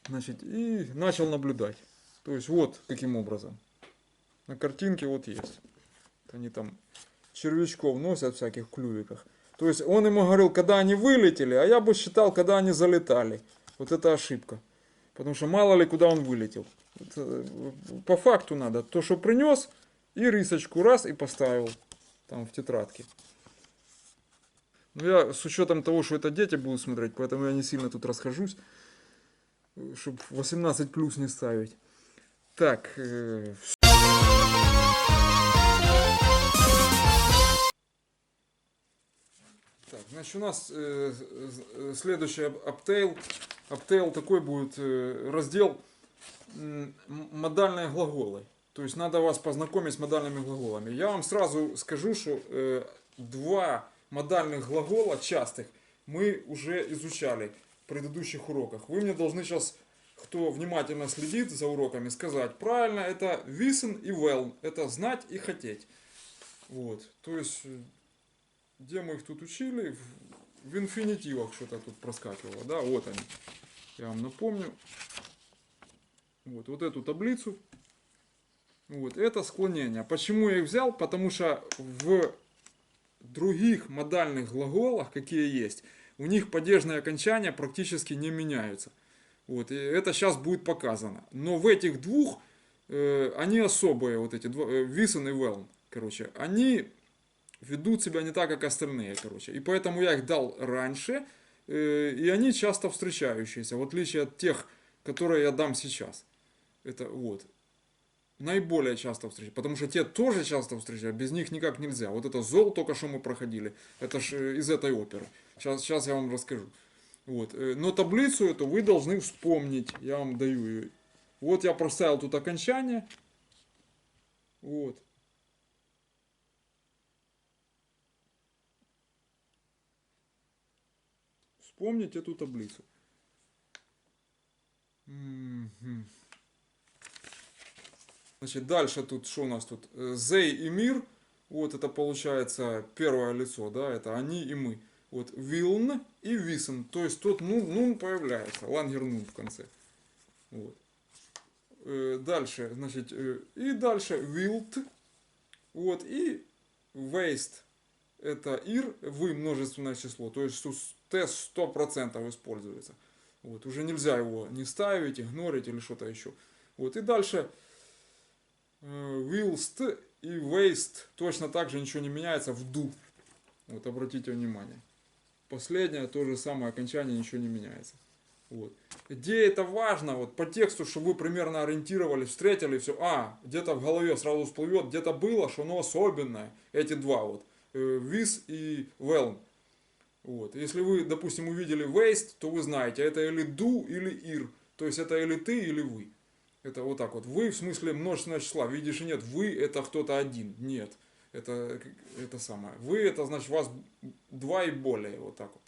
S1: значит, и начал наблюдать. То есть вот каким образом. На картинке вот есть. Они там червячков носят в всяких клювиках. То есть он ему говорил, когда они вылетели, а я бы считал, когда они залетали. Вот это ошибка. Потому что мало ли куда он вылетел. По факту надо. То, что принес, и рисочку раз и поставил там в тетрадке. Но я с учетом того, что это дети будут смотреть, поэтому я не сильно тут расхожусь, чтобы 18 плюс не ставить. Так, так, значит, у нас следующий аптейл. Аптейл такой будет раздел модальные глаголы. То есть надо вас познакомить с модальными глаголами. Я вам сразу скажу, что два модальных глагола частых мы уже изучали в предыдущих уроках. Вы мне должны сейчас, кто внимательно следит за уроками, сказать правильно, это wissen и well. Это знать и хотеть. Вот. То есть, где мы их тут учили? В инфинитивах что-то тут проскакивало. Да, вот они. Я вам напомню. Вот эту таблицу. Вот, это склонение. Почему я их взял? Потому что в других модальных глаголах, какие есть, у них падежные окончания практически не меняются. Вот, и это сейчас будет показано. Но в этих двух они особые, вот эти два, wissen и well, короче, они ведут себя не так, как остальные, короче. И поэтому я их дал раньше, и они часто встречающиеся, в отличие от тех, которые я дам сейчас. Это вот. Наиболее часто встречают, потому что те тоже часто встречают, без них никак нельзя. Вот это зол только что мы проходили, это ж из этой оперы. Сейчас я вам расскажу. Вот. Но таблицу эту вы должны вспомнить, я вам даю ее. Вот я проставил тут окончание. Вот. Вспомнить эту таблицу. Значит, дальше тут, что у нас тут? Зей и мир. Вот это получается первое лицо, да, это они и мы. Вот Вилн и Висен. То есть тут нун появляется, лангер нун в конце. Вот. Дальше, значит, и дальше Вилт. Вот, и Waste. Это ир, вы множественное число. То есть тест 100% используется. Вот, уже нельзя его не ставить, игнорить или что-то еще. Вот, и дальше whilst и waste точно так же ничего не меняется в do. Вот, обратите внимание. Последнее, то же самое окончание, ничего не меняется. Вот. Где это важно, вот по тексту, чтобы вы примерно ориентировались, встретили, все, где-то в голове сразу всплывет, где-то было, что оно особенное, эти два вот, with и well. Вот. Если вы, допустим, увидели waste, то вы знаете, это или do, или ir, то есть это или ты, или вы. Это вот так вот. Вы в смысле множественного числа. Видишь, и нет. Вы это кто-то один. Нет. Это самое. Вы это значит вас два и более. Вот так вот.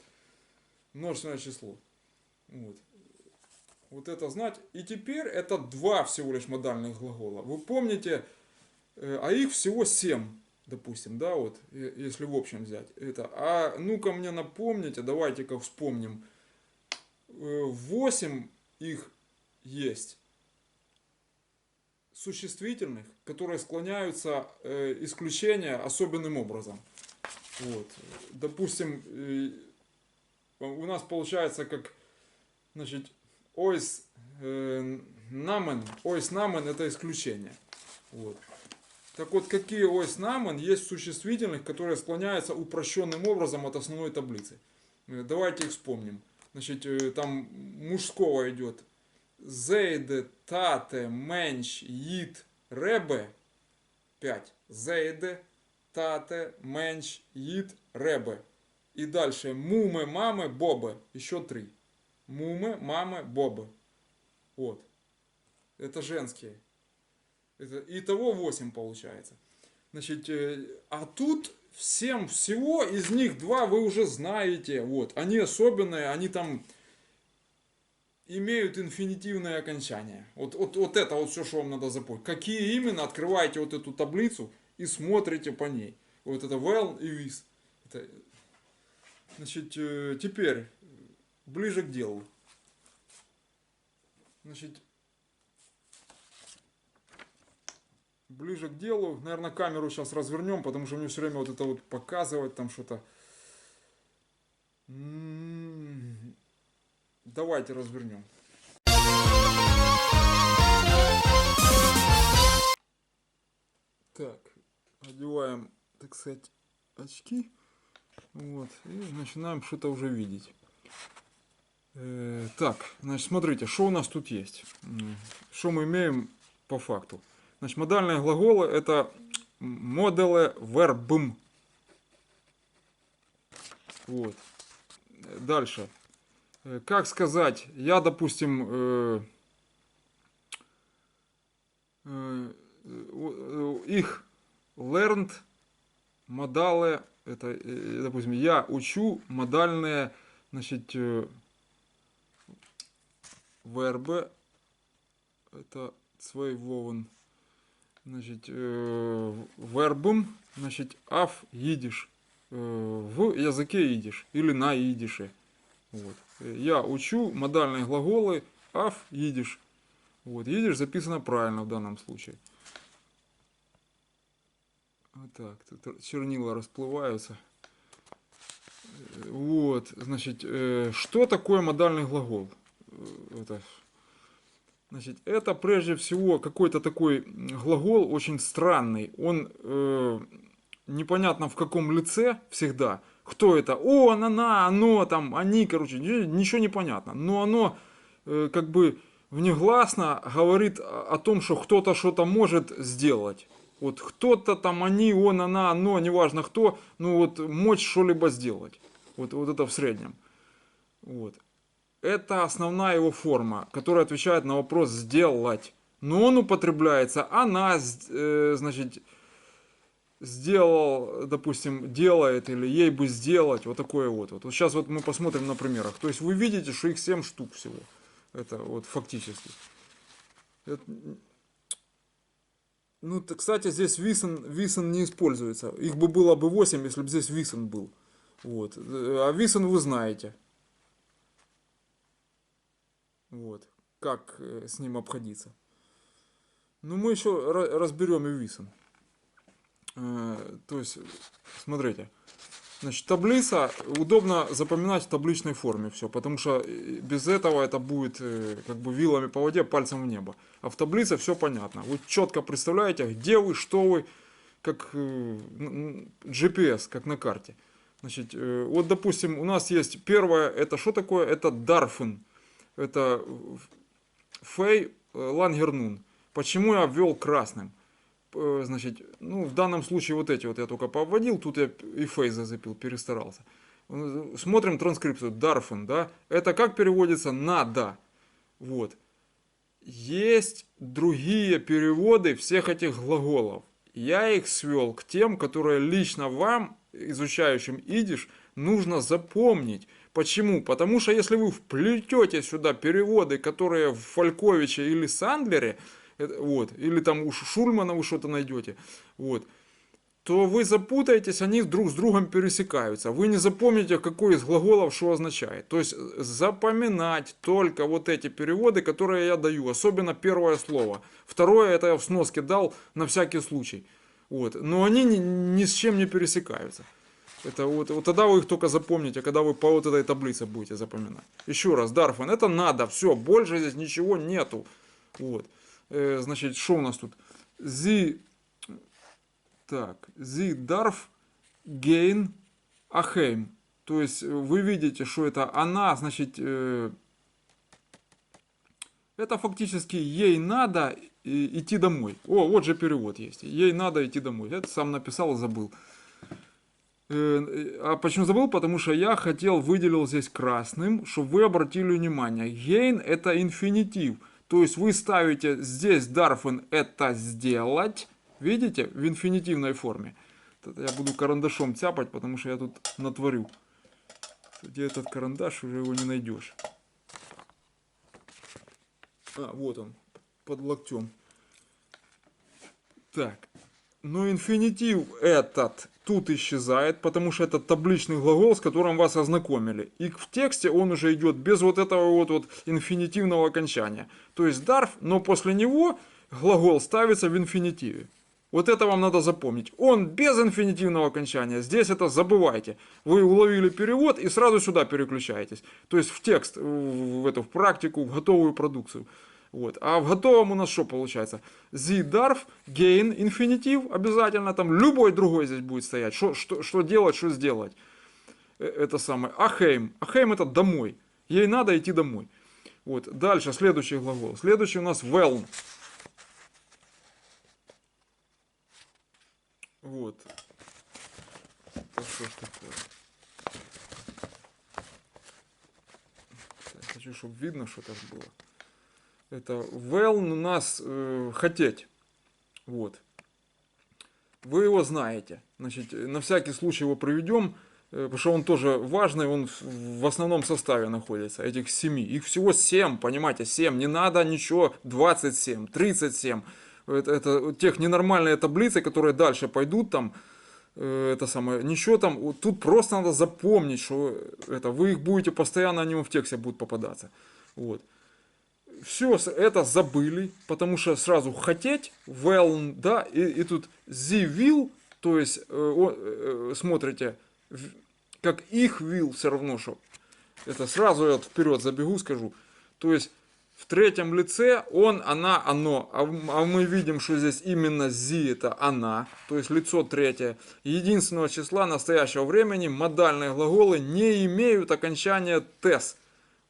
S1: Множественное число. Вот. Вот это знать. И теперь это два всего лишь модальных глагола. Вы помните, а их всего 7, допустим, да, вот, если в общем взять. Это. А ну-ка мне напомните, давайте-ка вспомним. 8 их есть. Существительных, которые склоняются исключения особенным образом. Вот. Допустим, у нас получается как, значит, ойс намен это исключение. Вот. Так вот, какие ойс намен есть существительных, которые склоняются упрощенным образом от основной таблицы. Давайте их вспомним. Значит, там мужского идет Зейде, тате, менш, йит, ребе. 5. Зейде, тате, менш, йит, ребе. И дальше муме, маме, бобе. Еще 3. Муме, маме, бобе. Вот. Это женские. Итого 8 получается. Значит, а тут всего из них 2 вы уже знаете. Вот. Они особенные, они там имеют инфинитивное окончание. Вот это вот все, что вам надо запомнить. Какие именно, открываете вот эту таблицу и смотрите по ней. Вот это well и with. Это, значит, теперь ближе к делу. Значит, ближе к делу. Наверное, камеру сейчас развернем, потому что мне все время вот это вот показывать там что-то. Давайте развернем. Так, одеваем, так сказать, очки. Вот, и начинаем что-то уже видеть. Так, значит, смотрите, что у нас тут есть. Что мы имеем по факту. Значит, модальные глаголы это моделе вербм. Вот. Дальше. Как сказать, я, допустим, их learned, модалы, это, допустим, я учу модальные, значит, вербы, это своевован, значит, вербом, значит, аф идиш, в языке идиш или на идише. Вот. Я учу модальные глаголы аф идиш. Вот, идиш записано правильно в данном случае. Вот так, тут чернила расплываются. Вот, значит, что такое модальный глагол? Значит, это прежде всего какой-то такой глагол очень странный. Он непонятно в каком лице всегда. Кто это? Он, она, оно, там, они, короче, ничего не понятно. Но оно как бы внегласно говорит о том, что кто-то что-то может сделать. Вот кто-то там, они, он, она, оно, неважно кто, ну вот мочь что-либо сделать. Вот это в среднем. Вот. Это основная его форма, которая отвечает на вопрос «сделать». Но он употребляется, она, значит, сделал, допустим, делает или ей бы сделать, вот такое вот. Вот сейчас вот мы посмотрим на примерах. То есть вы видите, что их 7 штук всего. Это вот фактически. Это, ну, кстати, здесь висен не используется. Их бы было бы 8, если бы здесь висен был. Вот. А висен вы знаете. Вот. Как с ним обходиться. Ну, мы еще разберем и висен. То есть, смотрите. Значит, таблица удобно запоминать в табличной форме все, потому что без этого это будет как бы вилами по воде, пальцем в небо. А в таблице все понятно. Вы четко представляете, где вы, что вы, как GPS, как на карте. Значит, вот, допустим, у нас есть первое, это что такое? Это Дарфун. Это Фей Лангернун. Почему я ввел красным? Значит, ну, в данном случае вот эти вот я только пообводил, тут я и фейс зацепил, перестарался. Смотрим транскрипцию. Дарфун, да? Это как переводится «надо». Вот. Есть другие переводы всех этих глаголов. Я их свел к тем, которые лично вам, изучающим идиш, нужно запомнить. Почему? Потому что если вы вплетете сюда переводы, которые в Фальковиче или Сандлере, вот, или там у Шульмана вы что-то найдете, вот, то вы запутаетесь, они друг с другом пересекаются. Вы не запомните, какой из глаголов что означает. То есть запоминать только вот эти переводы, которые я даю, особенно первое слово. Второе, это я в сноске дал на всякий случай. Вот. Но они ни с чем не пересекаются. Это вот тогда вы их только запомните, когда вы по вот этой таблице будете запоминать. Еще раз, Дарфан, это надо, все, больше здесь ничего нету. Вот. Значит, что у нас тут? Так, darf gehen aheim. То есть вы видите, что это она, значит, это фактически ей надо идти домой. О, вот же перевод есть. Ей надо идти домой. Это сам написал и забыл. А почему забыл? Потому что я выделил здесь красным, чтобы вы обратили внимание. Gain это инфинитив. То есть вы ставите здесь darfen это сделать. Видите? В инфинитивной форме. Я буду карандашом тяпать, потому что я тут натворю. Где этот карандаш, уже его не найдешь. А, вот он. Под локтем. Так. Но инфинитив этот тут исчезает, потому что это табличный глагол, с которым вас ознакомили. И в тексте он уже идет без вот этого вот инфинитивного окончания. То есть дарф, но после него глагол ставится в инфинитиве. Вот это вам надо запомнить. Он без инфинитивного окончания. Здесь это забывайте. Вы уловили перевод и сразу сюда переключаетесь. То есть в текст, в практику, в готовую продукцию. Вот. А в готовом у нас что получается? Sie darf gehen, инфинитив обязательно. Там любой другой здесь будет стоять. Что делать, что сделать. Это самое. Ахейм. Ахейм это домой. Ей надо идти домой. Вот. Дальше, следующий глагол. Следующий у нас whelm. Вот. Это что ж такое? Я хочу, чтобы видно, что так было. Это well у нас хотеть. Вот. Вы его знаете. Значит, на всякий случай его проведем, потому что он тоже важный, он в основном составе находится, этих 7. Их всего 7, понимаете, 7. Не надо ничего 27, 37. Это тех ненормальные таблицы, которые дальше пойдут там, это самое, ничего там, тут просто надо запомнить, что это, вы их будете постоянно, они вам в тексте будут попадаться. Вот. Все это забыли, потому что сразу хотеть, well, да, и тут the will, то есть, смотрите, как их will все равно, что это сразу я вперед забегу, скажу, то есть, В третьем лице он, она, оно. А мы видим, что здесь именно зи это она, то есть лицо третье. Единственного числа настоящего времени модальные глаголы не имеют окончания тес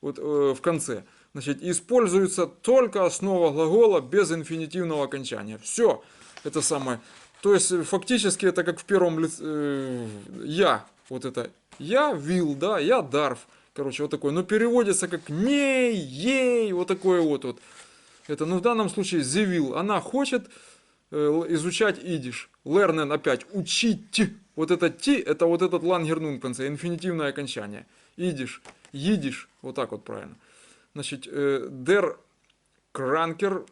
S1: вот, в конце. Значит, используется только основа глагола без инфинитивного окончания. Все. Это самое. То есть фактически это как в первом лице я. Вот это я вил, да, я дарф. Короче, вот такой. Но переводится как не, ей, вот такое вот. Это, ну, в данном случае зевил. Она хочет изучать идиш. Лернен опять. Учить. Вот это ти, это вот этот лангернун в конце. Инфинитивное окончание. Идиш. Идиш. Вот так вот правильно. Значит, дер кранкер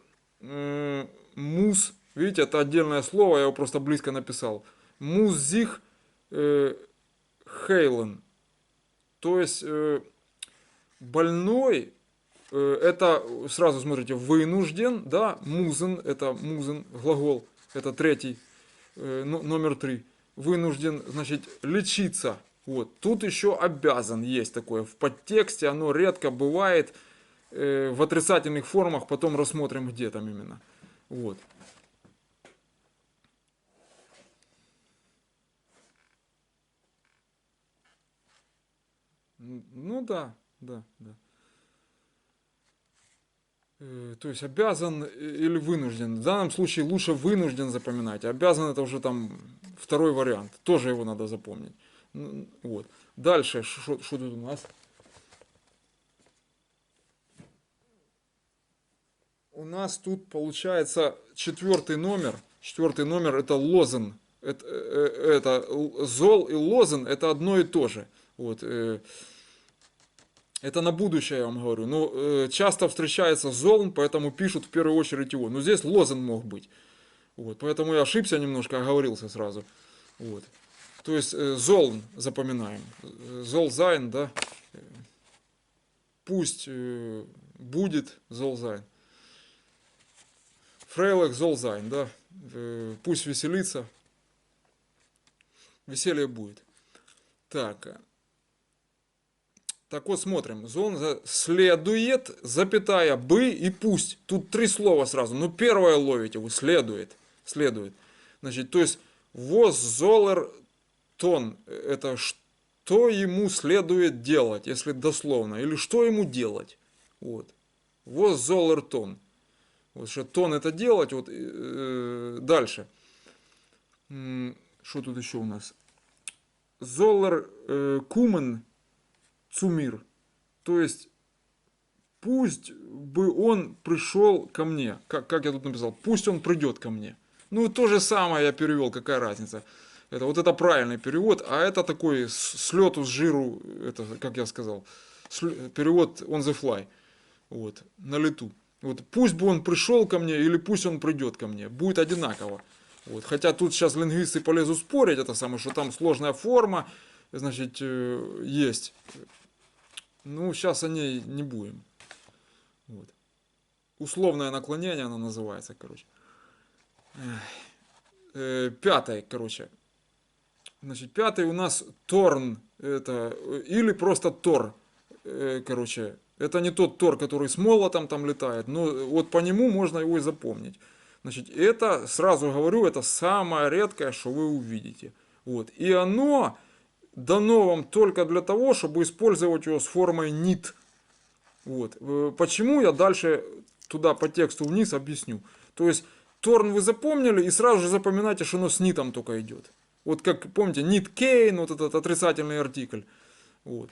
S1: мус. Видите, это отдельное слово, я его просто близко написал. Музих хейлен. То есть больной, это сразу смотрите, вынужден, да, музен, это музен, глагол, это третий, номер 3. Вынужден, значит, лечиться. Вот. Тут еще обязан есть такое. В подтексте оно редко бывает в отрицательных формах, потом рассмотрим, где там именно. Вот. Ну да. То есть обязан или вынужден. В данном случае лучше вынужден запоминать. Обязан это уже там второй вариант. Тоже его надо запомнить. Вот. Дальше, что тут у нас? У нас тут получается четвертый номер. Четвертый номер это лозен. Это зол и лозен это одно и то же. Вот. Это на будущее, я вам говорю. Но часто встречается золн, поэтому пишут в первую очередь его. Но здесь лозен мог быть. Вот. Поэтому я ошибся немножко, оговорился сразу. Вот. То есть золн запоминаем. Золзайн, да. Пусть будет золзайн. Фрейлах золзайн, да. Пусть веселится. Веселье будет. Так. Так вот смотрим. Зон следует, запятая, бы и пусть. Тут три слова сразу. Ну первое ловите вы. Следует. Значит, то есть воз золер тон. Это что ему следует делать, если дословно. Или что ему делать. Вот. Воз золер тон. Вот что тон это делать. Вот дальше. Что тут еще у нас? Золер кумен цумир. То есть, пусть бы он пришел ко мне. Как я тут написал? Пусть он придет ко мне. Ну, то же самое я перевел, какая разница. Это правильный перевод, а это такой слету с жиру, это, как я сказал, перевод on the fly. Вот, на лету. Вот, пусть бы он пришел ко мне или пусть он придет ко мне. Будет одинаково. Вот, хотя тут сейчас лингвисты полезут спорить, это самое, что там сложная форма, значит, есть. Ну, сейчас о ней не будем. Вот. Условное наклонение оно называется, короче. Пятое, короче. Значит, пятый у нас торн. Это, или просто тор. Короче, это не тот тор, который с молотом там летает, но вот по нему можно его и запомнить. Значит, это, сразу говорю, это самое редкое, что вы увидите. Вот. И оно дано вам только для того, чтобы использовать его с формой nit. Вот. Почему я дальше туда по тексту вниз объясню. То есть торн вы запомнили и сразу же запоминайте, что оно с нитом только идет. Вот как помните, nit кейн, вот этот отрицательный артикль. Вот.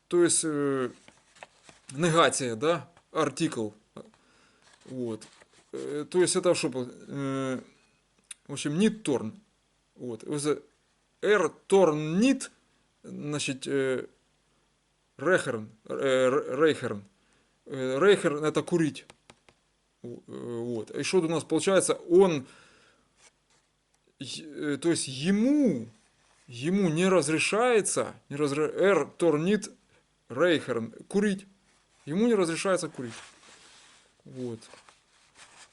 S1: То есть негация, да, артикл. Вот. То есть это что? В общем, nit торн. Вот. Торн nit. Значит, рейхерн. Рейхерн это курить. Вот. И что у нас получается? Он, то есть ему не разрешается, торнит рейхерн, курить. Ему не разрешается курить. Вот.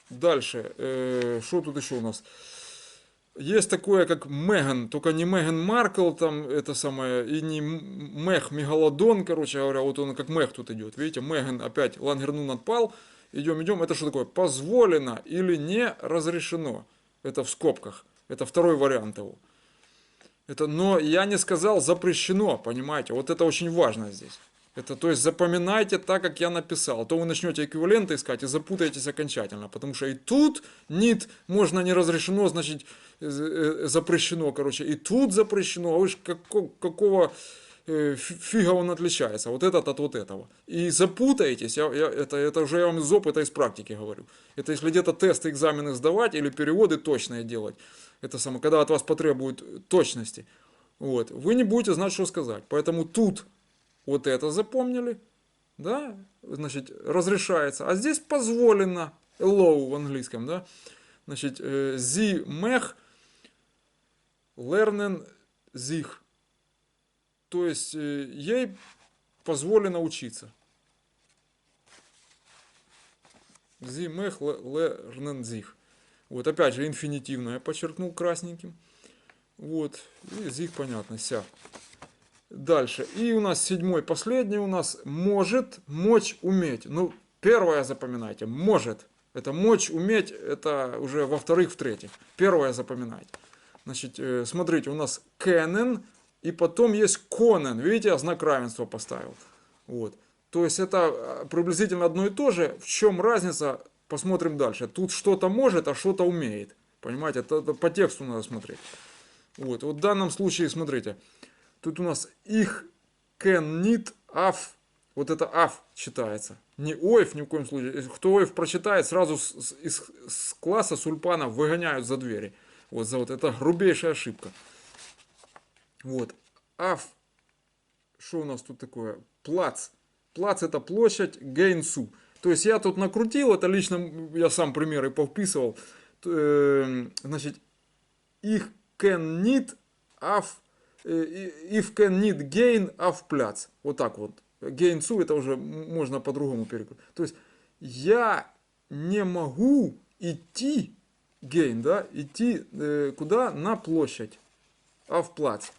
S1: Дальше. Что тут еще у нас? Есть такое, как Меган, только не Меган Маркл, там это самое, и не Мех Мегалодон, короче говоря, вот он как Мех тут идет. Видите, Меган опять Лангернун отпал. Идем. Это что такое? Позволено или не разрешено. Это в скобках. Это второй вариант его. Это, но я не сказал запрещено, понимаете? Вот это очень важно здесь. Это, то есть запоминайте так, как я написал. А то вы начнете эквиваленты искать и запутаетесь окончательно. Потому что и тут нет, можно не разрешено, значит запрещено, короче. И тут запрещено. А вы же какого фига он отличается? Вот этот от вот этого. И запутаетесь, это уже я вам из опыта, из практики говорю. Это если где-то тесты, экзамены сдавать или переводы точные делать. Это самое, когда от вас потребуют точности. Вот, вы не будете знать, что сказать. Поэтому тут вот это запомнили, да, значит, разрешается. А здесь позволено, allow в английском, да, значит, sie mech lernen sich. То есть, ей позволено учиться. Sie mech lernen sich. Вот, опять же, инфинитивно я подчеркнул красненьким. Вот, и sich понятно, ся. Дальше. И у нас седьмой, последний у нас может, мочь, уметь. Ну, первое запоминайте, может. Это мочь, уметь, это уже во-вторых, в-третьих. Первое запоминайте. Значит, смотрите, у нас kennen, и потом есть конен. Видите, я знак равенства поставил. Вот. То есть это приблизительно одно и то же. В чем разница? Посмотрим дальше. Тут что-то может, а что-то умеет. Понимаете, это по тексту надо смотреть. Вот в данном случае, смотрите. Тут у нас их can need af. Вот это af читается. Не оев ни в коем случае. Кто оев прочитает, сразу с класса сульпана выгоняют за двери. Вот за вот это грубейшая ошибка. Вот. Af. Что у нас тут такое? Плац. Плац это площадь гейнсу. То есть я тут накрутил, это лично я сам примеры повписывал. Значит, их can need af. If can need gain of плац. Вот так вот. Gain это уже можно по-другому перекрыть. То есть я не могу идти gain, да, идти куда? На площадь. Of плац.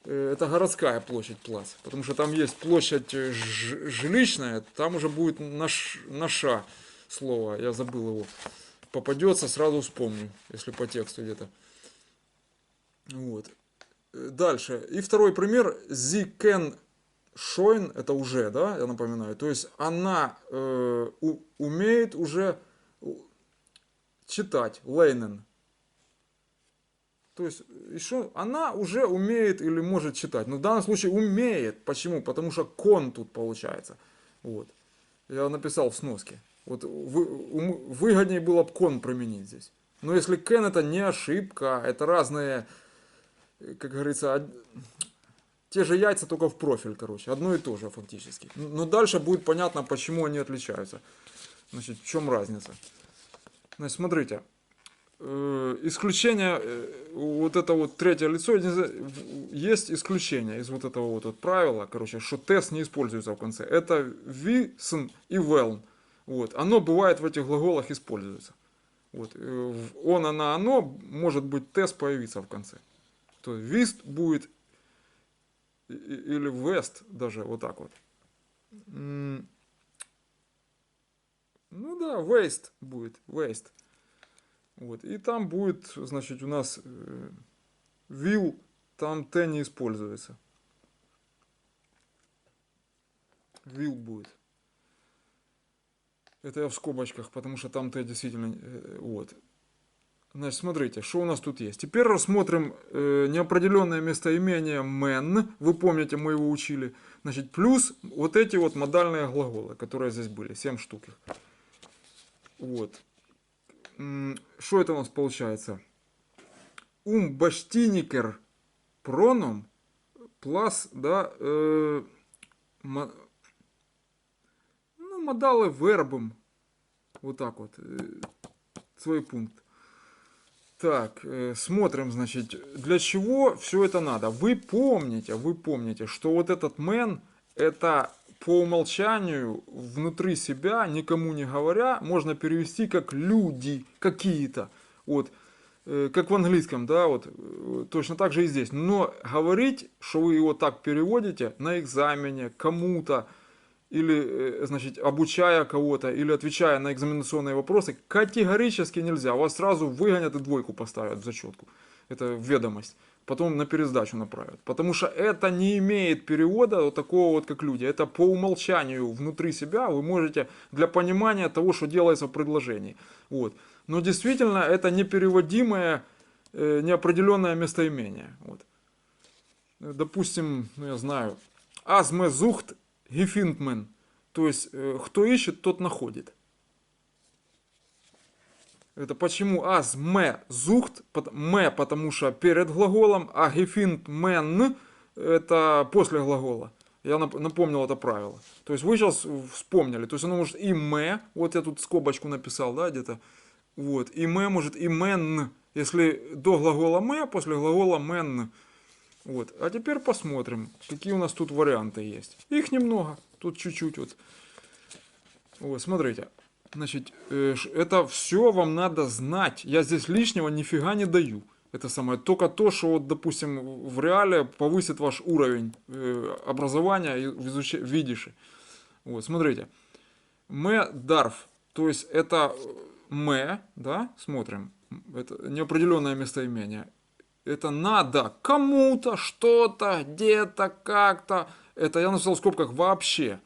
S1: Это городская площадь плац. Потому что там есть площадь жилищная, там уже будет наша слово. Я забыл его. Попадется, сразу вспомню, если по тексту где-то. Вот. Дальше. И второй пример. Sie can schon, это уже, да, я напоминаю. То есть она умеет уже читать. Lernen. То есть еще она уже умеет или может читать. Но в данном случае умеет. Почему? Потому что кон тут получается. Вот. Я написал в сноске. Вот выгоднее было бы кон применить здесь. Но если can это не ошибка, это разные, как говорится, те же яйца, только в профиль, короче. Одно и то же фактически. Но дальше будет понятно, почему они отличаются. Значит, в чем разница. Значит, смотрите. Исключение, вот это вот третье лицо, есть исключение из вот этого вот правила, короче, что тест не используется в конце. Это wissen и well. Вот. Оно бывает в этих глаголах используется. Вот. Он, она, оно, может быть тест появиться в конце. То есть вист будет или вест даже вот так вот. Ну да, waste будет, waste. Вот. И там будет, значит, у нас will, там Т не используется. Will будет. Это я в скобочках, потому что там Т действительно... Вот. Значит, смотрите, что у нас тут есть. Теперь рассмотрим неопределенное местоимение man. Вы помните, мы его учили. Значит, плюс вот эти вот модальные глаголы, которые здесь были. 7 штук. Вот. Что это у нас получается? Баштиникер проном плюс, да, модалы вербом. Вот так вот. Свой пункт. Так, смотрим, значит, для чего все это надо. Вы помните, что вот этот man, это по умолчанию внутри себя, никому не говоря, можно перевести как люди какие-то. Вот. как в английском, да, вот точно так же и здесь. Но говорить, что вы его так переводите на экзамене кому-то, или, значит, обучая кого-то, или отвечая на экзаменационные вопросы, категорически нельзя. Вас сразу выгонят и двойку поставят в зачетку. Это ведомость. Потом на пересдачу направят. Потому что это не имеет перевода вот такого вот, как люди. Это по умолчанию внутри себя вы можете для понимания того, что делается в предложении. Вот. Но действительно это непереводимое, неопределенное местоимение. Вот. Допустим, ну я знаю, азме зухт гефиндмен. То есть, кто ищет, тот находит. Это почему аз ме зухт, ме, потому что перед глаголом, а гефинд мен это после глагола. Я напомнил это правило. То есть вы сейчас вспомнили. То есть оно может и ме, вот я тут скобочку написал, да, где-то. Вот, и ме может и мен, если до глагола ме, после глагола мен. Вот. А теперь посмотрим, какие у нас тут варианты есть. Их немного, тут чуть-чуть вот. Вот, смотрите. Значит, это все вам надо знать. Я здесь лишнего нифига не даю. Это самое. Только то, что, вот, допустим, в реале повысит ваш уровень образования и видишь. Вот, смотрите. Ме дарф. То есть это ме, да, смотрим. Это неопределенное местоимение. Это надо кому-то, что-то, где-то, как-то. Это я написал в скобках вообще.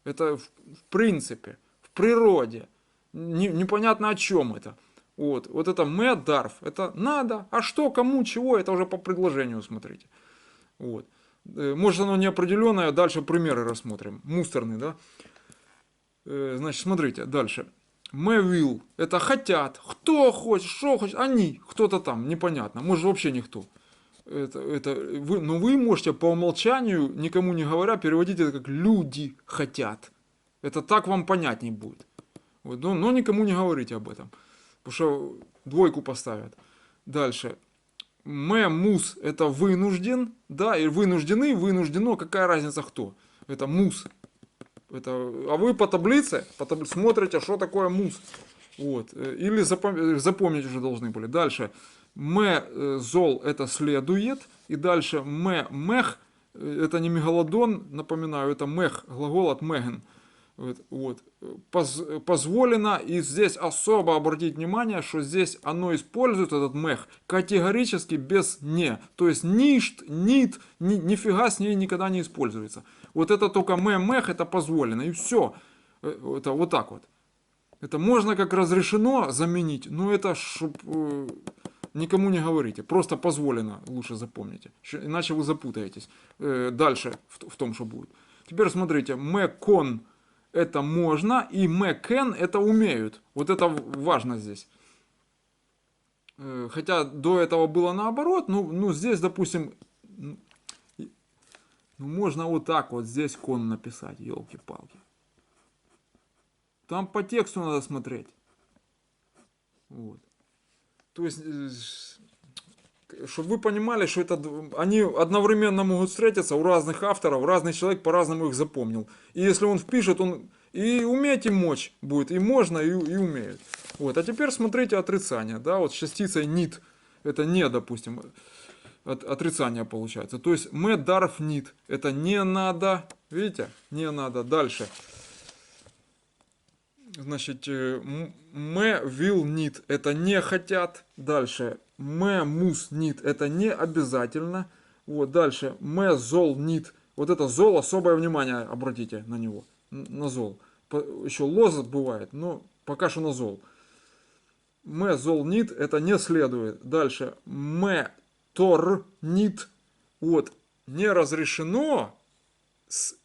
S1: Это в принципе, в природе. Непонятно о чем это. Вот это медарф, это надо. А что, кому, чего, это уже по предложению смотрите. Вот. Может оно неопределенное, дальше примеры рассмотрим. Мусорный, да. Значит, смотрите, дальше. Мы will, это хотят. Кто хочет, что хочет, они, кто-то там, непонятно. Может вообще никто. Но вы можете по умолчанию, никому не говоря, переводить это как люди хотят. Это так вам понятней будет. Вот, но никому не говорите об этом. Потому что двойку поставят. Дальше. Мэ мус это вынужден. Да, и вынуждены, вынуждено. Какая разница кто? Это мус. Это, а вы по таблице смотрите, что такое мус. Вот. Или запомнить уже должны были. Дальше. Мэ зол это следует. И дальше мэ мех это не мегалодон, напоминаю, это мех, глагол от меген. Вот. Позволено, и здесь особо обратить внимание, что здесь оно использует, этот мех, категорически без не. То есть ништ, нит, нифига с ней никогда не используется. Вот это только мех, это позволено, и все. Это вот так вот. Это можно как разрешено заменить, но это чтоб никому не говорите. Просто позволено, лучше запомните. Иначе вы запутаетесь. Дальше в том, что будет. Теперь смотрите, кон это можно, и can это умеют. Вот это важно здесь. Хотя до этого было наоборот, ну здесь, допустим, можно вот так вот здесь кон написать, елки-палки. Там по тексту надо смотреть. Вот. То есть, чтобы вы понимали, что это они одновременно могут встретиться у разных авторов, разный человек по-разному их запомнил. И если он впишет, он и уметь, и мочь будет, и можно, и умеют. Вот. А теперь смотрите отрицание, да, вот с частицей need, это не, допустим, отрицание получается. То есть me darf need, это не надо, видите, не надо. Дальше. Значит, me will need, это не хотят. Дальше. Me must need, это не обязательно. Вот, дальше. Me zol need, вот это зол, особое внимание обратите на него, на зол. Еще лоз бывает, но пока что на зол. Me zol need, это не следует. Дальше. Me tor need, вот, не разрешено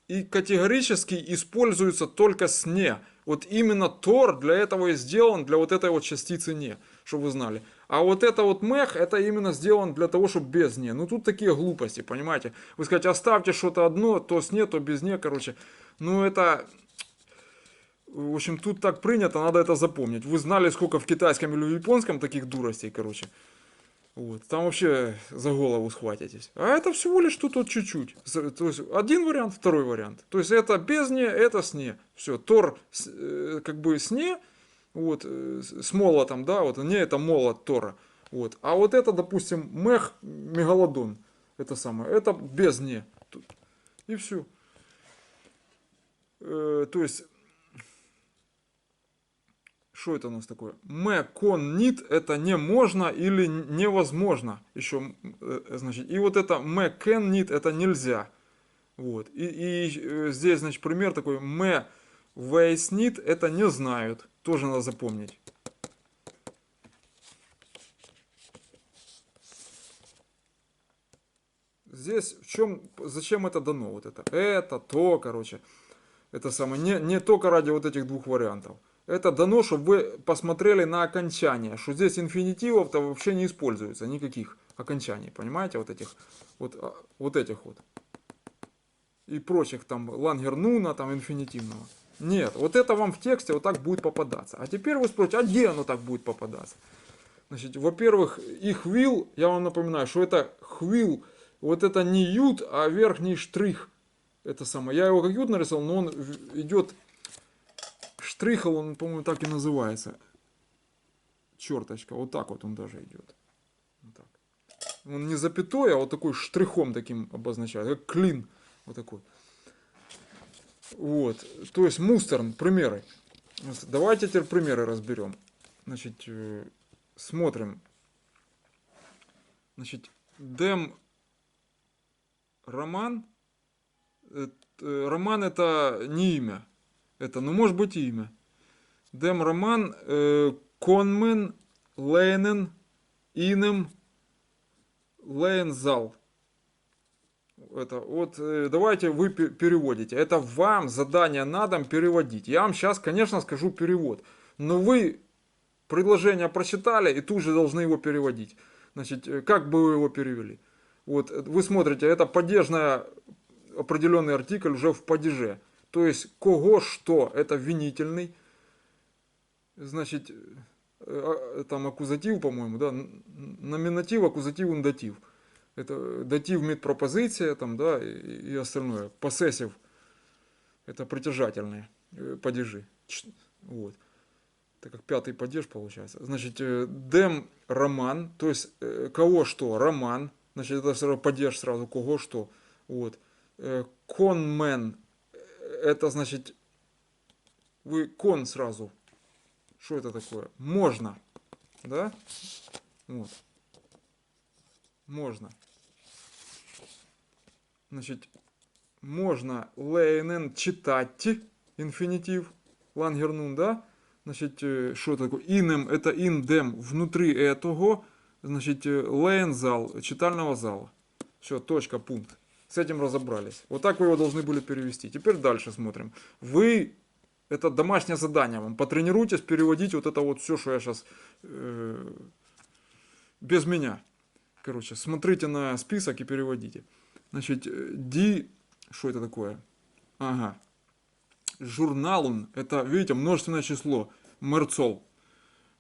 S1: и категорически используется только с не. Вот именно тор для этого и сделан, для вот этой вот частицы не, чтобы вы знали. А вот это вот мех, это именно сделан для того, чтобы без не. Ну тут такие глупости, понимаете. Вы скажете, оставьте что-то одно, то с не, то без не, короче. Ну это, в общем, тут так принято, надо это запомнить. Вы знали, сколько в китайском или в японском таких дуростей, короче. Вот, там вообще за голову схватитесь. А это всего лишь тут вот чуть-чуть. То есть один вариант, второй вариант. То есть это без не, это с не. Все, тор как бы с не, вот, с молотом, да, вот не это молот тора. Вот. А вот это, допустим, мегалодон. Это самое. Это без «не». И все. То есть, что это у нас такое? Кон-нит это не можно или невозможно. Еще, значит, и вот это кен-нит это нельзя. Вот. И здесь, значит, пример такой. Вейснит это не знают. Тоже надо запомнить. Здесь зачем это дано? Вот это, то, короче. Это самое, не только ради вот этих двух вариантов. Это дано, чтобы вы посмотрели на окончание, что здесь инфинитивов-то вообще не используется, никаких окончаний, понимаете, вот этих вот. И прочих там лангернуна, там инфинитивного. Нет, вот это вам в тексте вот так будет попадаться. А теперь вы спросите, а где оно так будет попадаться? Значит, во-первых, и хвил, я вам напоминаю, что это хвил, вот это не ют, а верхний штрих. Это самое. Я его как ют нарисовал, но он идет штрихл, он, по-моему, так и называется. Черточка. Вот так вот он даже идет. Вот так. Он не запятой, а вот такой штрихом таким обозначает. Как клин. Вот такой. Вот. То есть мустерн, примеры. Давайте теперь примеры разберем. Значит, смотрим. Значит, Дэм Роман. Роман это не имя. Это, ну, может быть, и имя. Дэм Роман, Конмен, Лейнен, Инем, Лейнзал. Это вот давайте вы переводите. Это вам задание на дом переводить. Я вам сейчас, конечно, скажу перевод. Но вы предложение прочитали и тут же должны его переводить. Значит, как бы вы его перевели? Вот вы смотрите, это падежный определенный артикль уже в падеже. То есть кого что, это винительный. Значит, там аккузатив, по-моему, да, номинатив, аккузатив, индатив. Это датив, медпропозиция, там, да, и остальное. Поссессив, это притяжательные падежи. Вот. Так как пятый падеж получается. Значит, дем роман, то есть кого что, роман. Значит, это сразу падеж сразу, кого что. Вот. Конмен, это значит, вы кон сразу. Что это такое? Можно. Да? Вот. Можно. Значит, можно лейнен читать, инфинитив, лангернун, да? Значит, что такое? Инем, это индем, внутри этого, значит, лейнзал, читального зала. Все, точка, пункт. С этим разобрались. Вот так вы его должны были перевести. Теперь дальше смотрим. Вы, это домашнее задание вам, потренируйтесь переводить вот это вот все, что я сейчас, без меня. Короче, смотрите на список и переводите. Значит, что это такое? Ага. Журналун, это, видите, множественное число. Мерцол.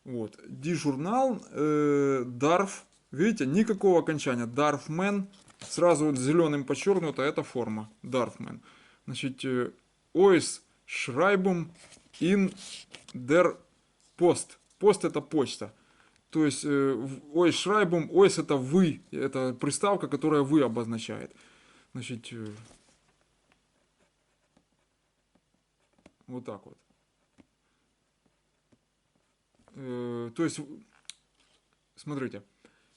S1: Вот. Журнал, дарф, видите, никакого окончания. Дарфмен, сразу вот зеленым подчеркнуто, это форма. Дарфмен. Значит, ойс шрайбум ин дер пост. Пост это почта. То есть, ой, шрайбум, ойс это вы, это приставка, которая вы обозначает. Значит, вот так вот. То есть, смотрите,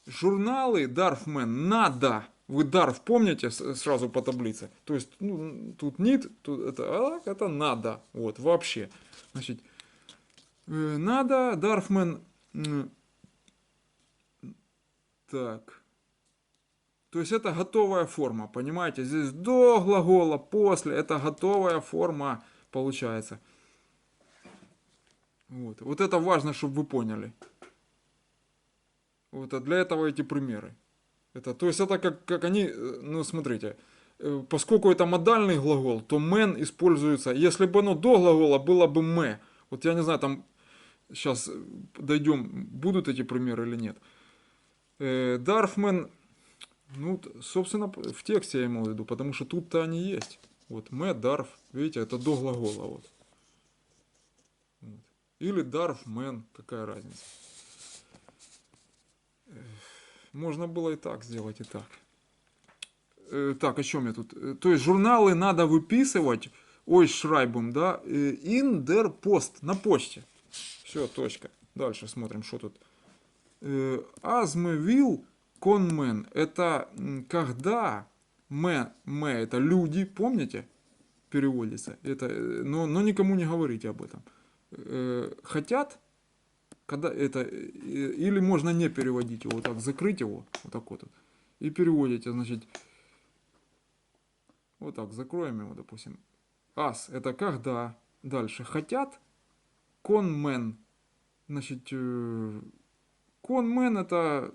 S1: журналы Дарфмен надо. Вы Дарф помните сразу по таблице? То есть, ну, тут нет, тут это надо. Вот, вообще. Значит, надо, Дарфмен. Так. То есть это готовая форма, понимаете? Здесь до глагола, после, это готовая форма получается. Вот это важно, чтобы вы поняли. Вот, а для этого эти примеры. То есть это как они, ну смотрите, поскольку это модальный глагол, то мен используется, если бы оно до глагола было бы ме. Вот я не знаю, там сейчас дойдем, будут эти примеры или нет. Дарфмен, ну, собственно, в тексте я имел в виду, потому что тут-то они есть. Вот, ме, дарф, видите, это до глагола. Вот. Или дарф, мен, какая разница. Можно было и так сделать, и так. Так, о чем я тут? То есть журналы надо выписывать, ой, шрайбом, да, in der post, на почте. Все, точка. Дальше смотрим, что тут. As мы will conmen, это когда мы это люди, помните, переводится. Это, но никому не говорите об этом. Хотят, когда это, или можно не переводить его, вот так, закрыть его, вот так вот, и переводите, значит, вот так, закроем его, допустим. As, это когда, дальше, хотят, conmen, значит, conmen это,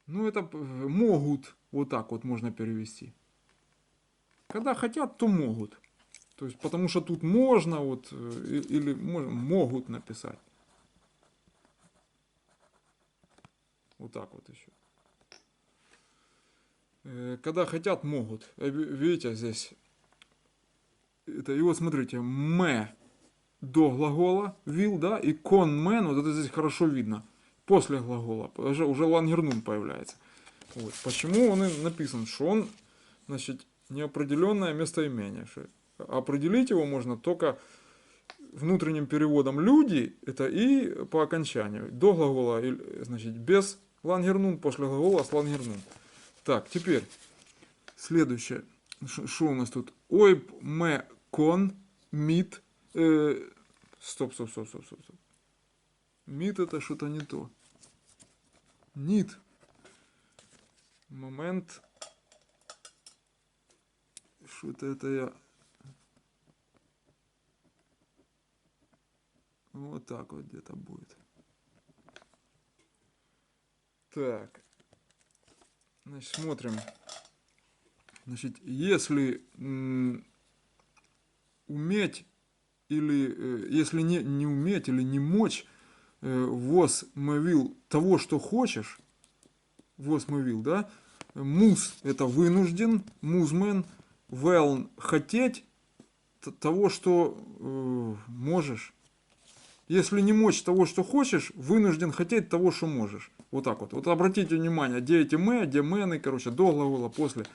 S1: ну это могут, вот так вот можно перевести. Когда хотят, то могут. То есть, потому что тут можно, вот, или могут написать. Вот так вот еще. Когда хотят, могут. Видите, здесь. Это, и вот смотрите, мэ до глагола, will, да, и conmen, вот это здесь хорошо видно. После глагола, уже лангернун появляется. Вот. Почему он и написан, что он, значит, неопределенное местоимение. Что определить его можно только внутренним переводом люди, это и по окончанию. До глагола, значит, без лангернун, после глагола с лангернун. Так, теперь следующее. Что у нас тут? Ойб ме кон мит. Стоп. Мит это что-то не то. Нит. Момент. Что-то это я... Вот так вот где-то будет. Так. Значит, смотрим. Значит, если уметь или если не уметь или не мочь воз мовил того, что хочешь, воз мовил, да, мус это вынужден, музмен, велн хотеть того, что можешь. Если не мочь того, что хочешь, вынужден хотеть того, что можешь. Вот так вот. Вот обратите внимание, где эти мы, где мены, короче, до глагола, после.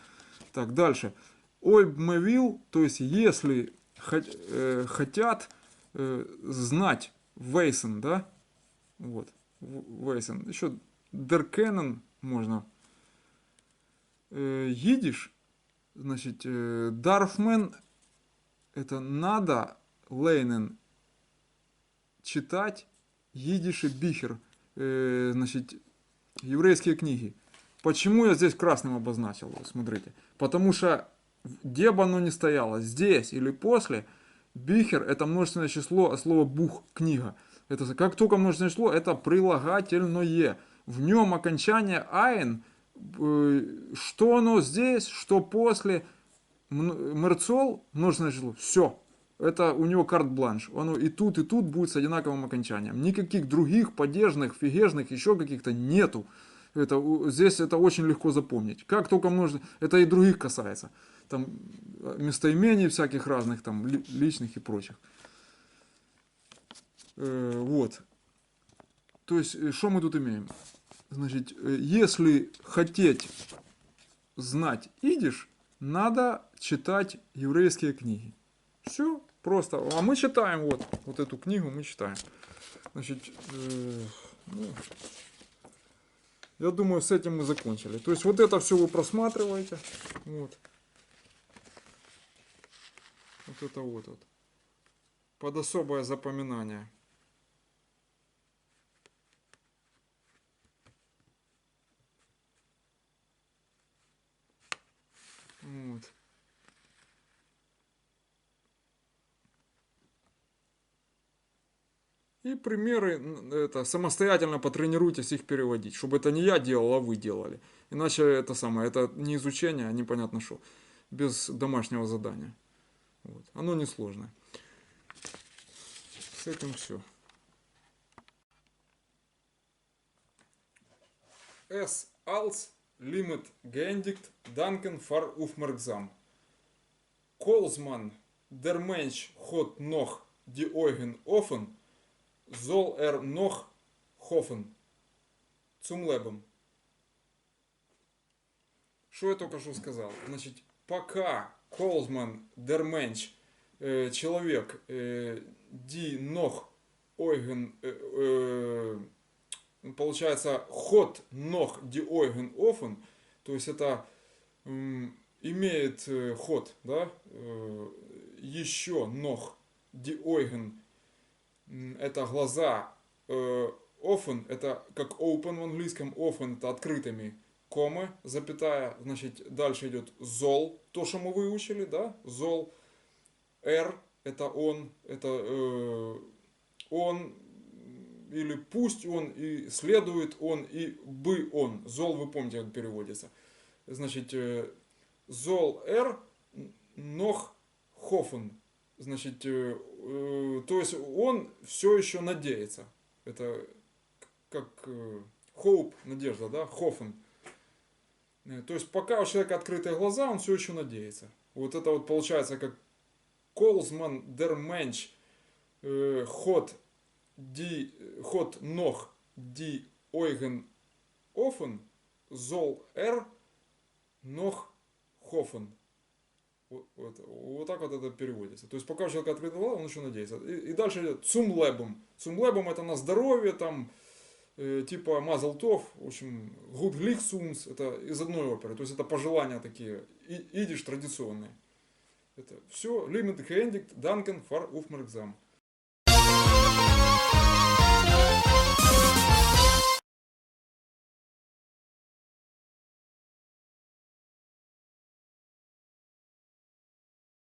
S1: Так, дальше. Ой, мовил, то есть если хотят знать Вейсен, да? Вот. Вейсен. Еще Деркенен можно. Идиш, значит, Дарфмен, это надо, Лейнен, читать, идиш и бихер, значит, еврейские книги. Почему я здесь красным обозначил? Смотрите. Потому что где бы оно ни стояло, здесь или после, бихер это множественное число, а слово бух, книга. Это, как только множественное число, это прилагательное. В нем окончание айн, что оно здесь, что после, мерцол, множественное число, все. Это у него карт-бланш. Оно и тут будет с одинаковым окончанием. Никаких других падежных, фигежных, еще каких-то нету. Здесь это очень легко запомнить. Как только множество, это и других касается. Там местоимений всяких разных, там личных и прочих. Вот. То есть, что мы тут имеем? Значит, если хотеть знать идиш, надо читать еврейские книги. Все просто. А мы читаем вот эту книгу, мы читаем. Значит, я думаю, с этим мы закончили. То есть вот это все вы просматриваете. Вот. Вот это вот. Под особое запоминание. Вот. И примеры это, самостоятельно потренируйтесь их переводить, чтобы это не я делал, а вы делали. Иначе это самое, это не изучение, а непонятно что. Без домашнего задания. Вот. Оно несложное. С этим все. Es als limit geendigt danken voor aufmerksam. Kolsman der Mensch hat noch die Augen offen, soll noch hoffen. zum Leben. Что я только что сказал? Значит, пока Колзман, der Mensch, человек, die noch Eugen, получается, ход noch die Eugen offen, то есть это имеет ход, да, еще noch die Eugen, это глаза, offen, это как open в английском, offen это открытыми, комы, запятая, значит, дальше идет зол, то, что мы выучили, да, зол, R, это он, или пусть он, и следует он, и бы он, зол, вы помните, как переводится, значит, зол R, нох хофен, значит, то есть он все еще надеется, это как hope, надежда, да, хофен. То есть пока у человека открытые глаза, он все еще надеется. Вот это вот получается как Колзман, der Mensch, ход noch die Eugen offen, soll noch hoffen. Вот так вот это переводится. То есть пока у человека открытые глаза, он еще надеется. И дальше идет zum Leben. Zum Leben это на здоровье, там типа Мазалтов, в общем, Gut Glück uns, это из одной оперы, то есть это пожелания такие, идиш традиционные. Это все, Limit Geendigt, Danken for Aufmerksam.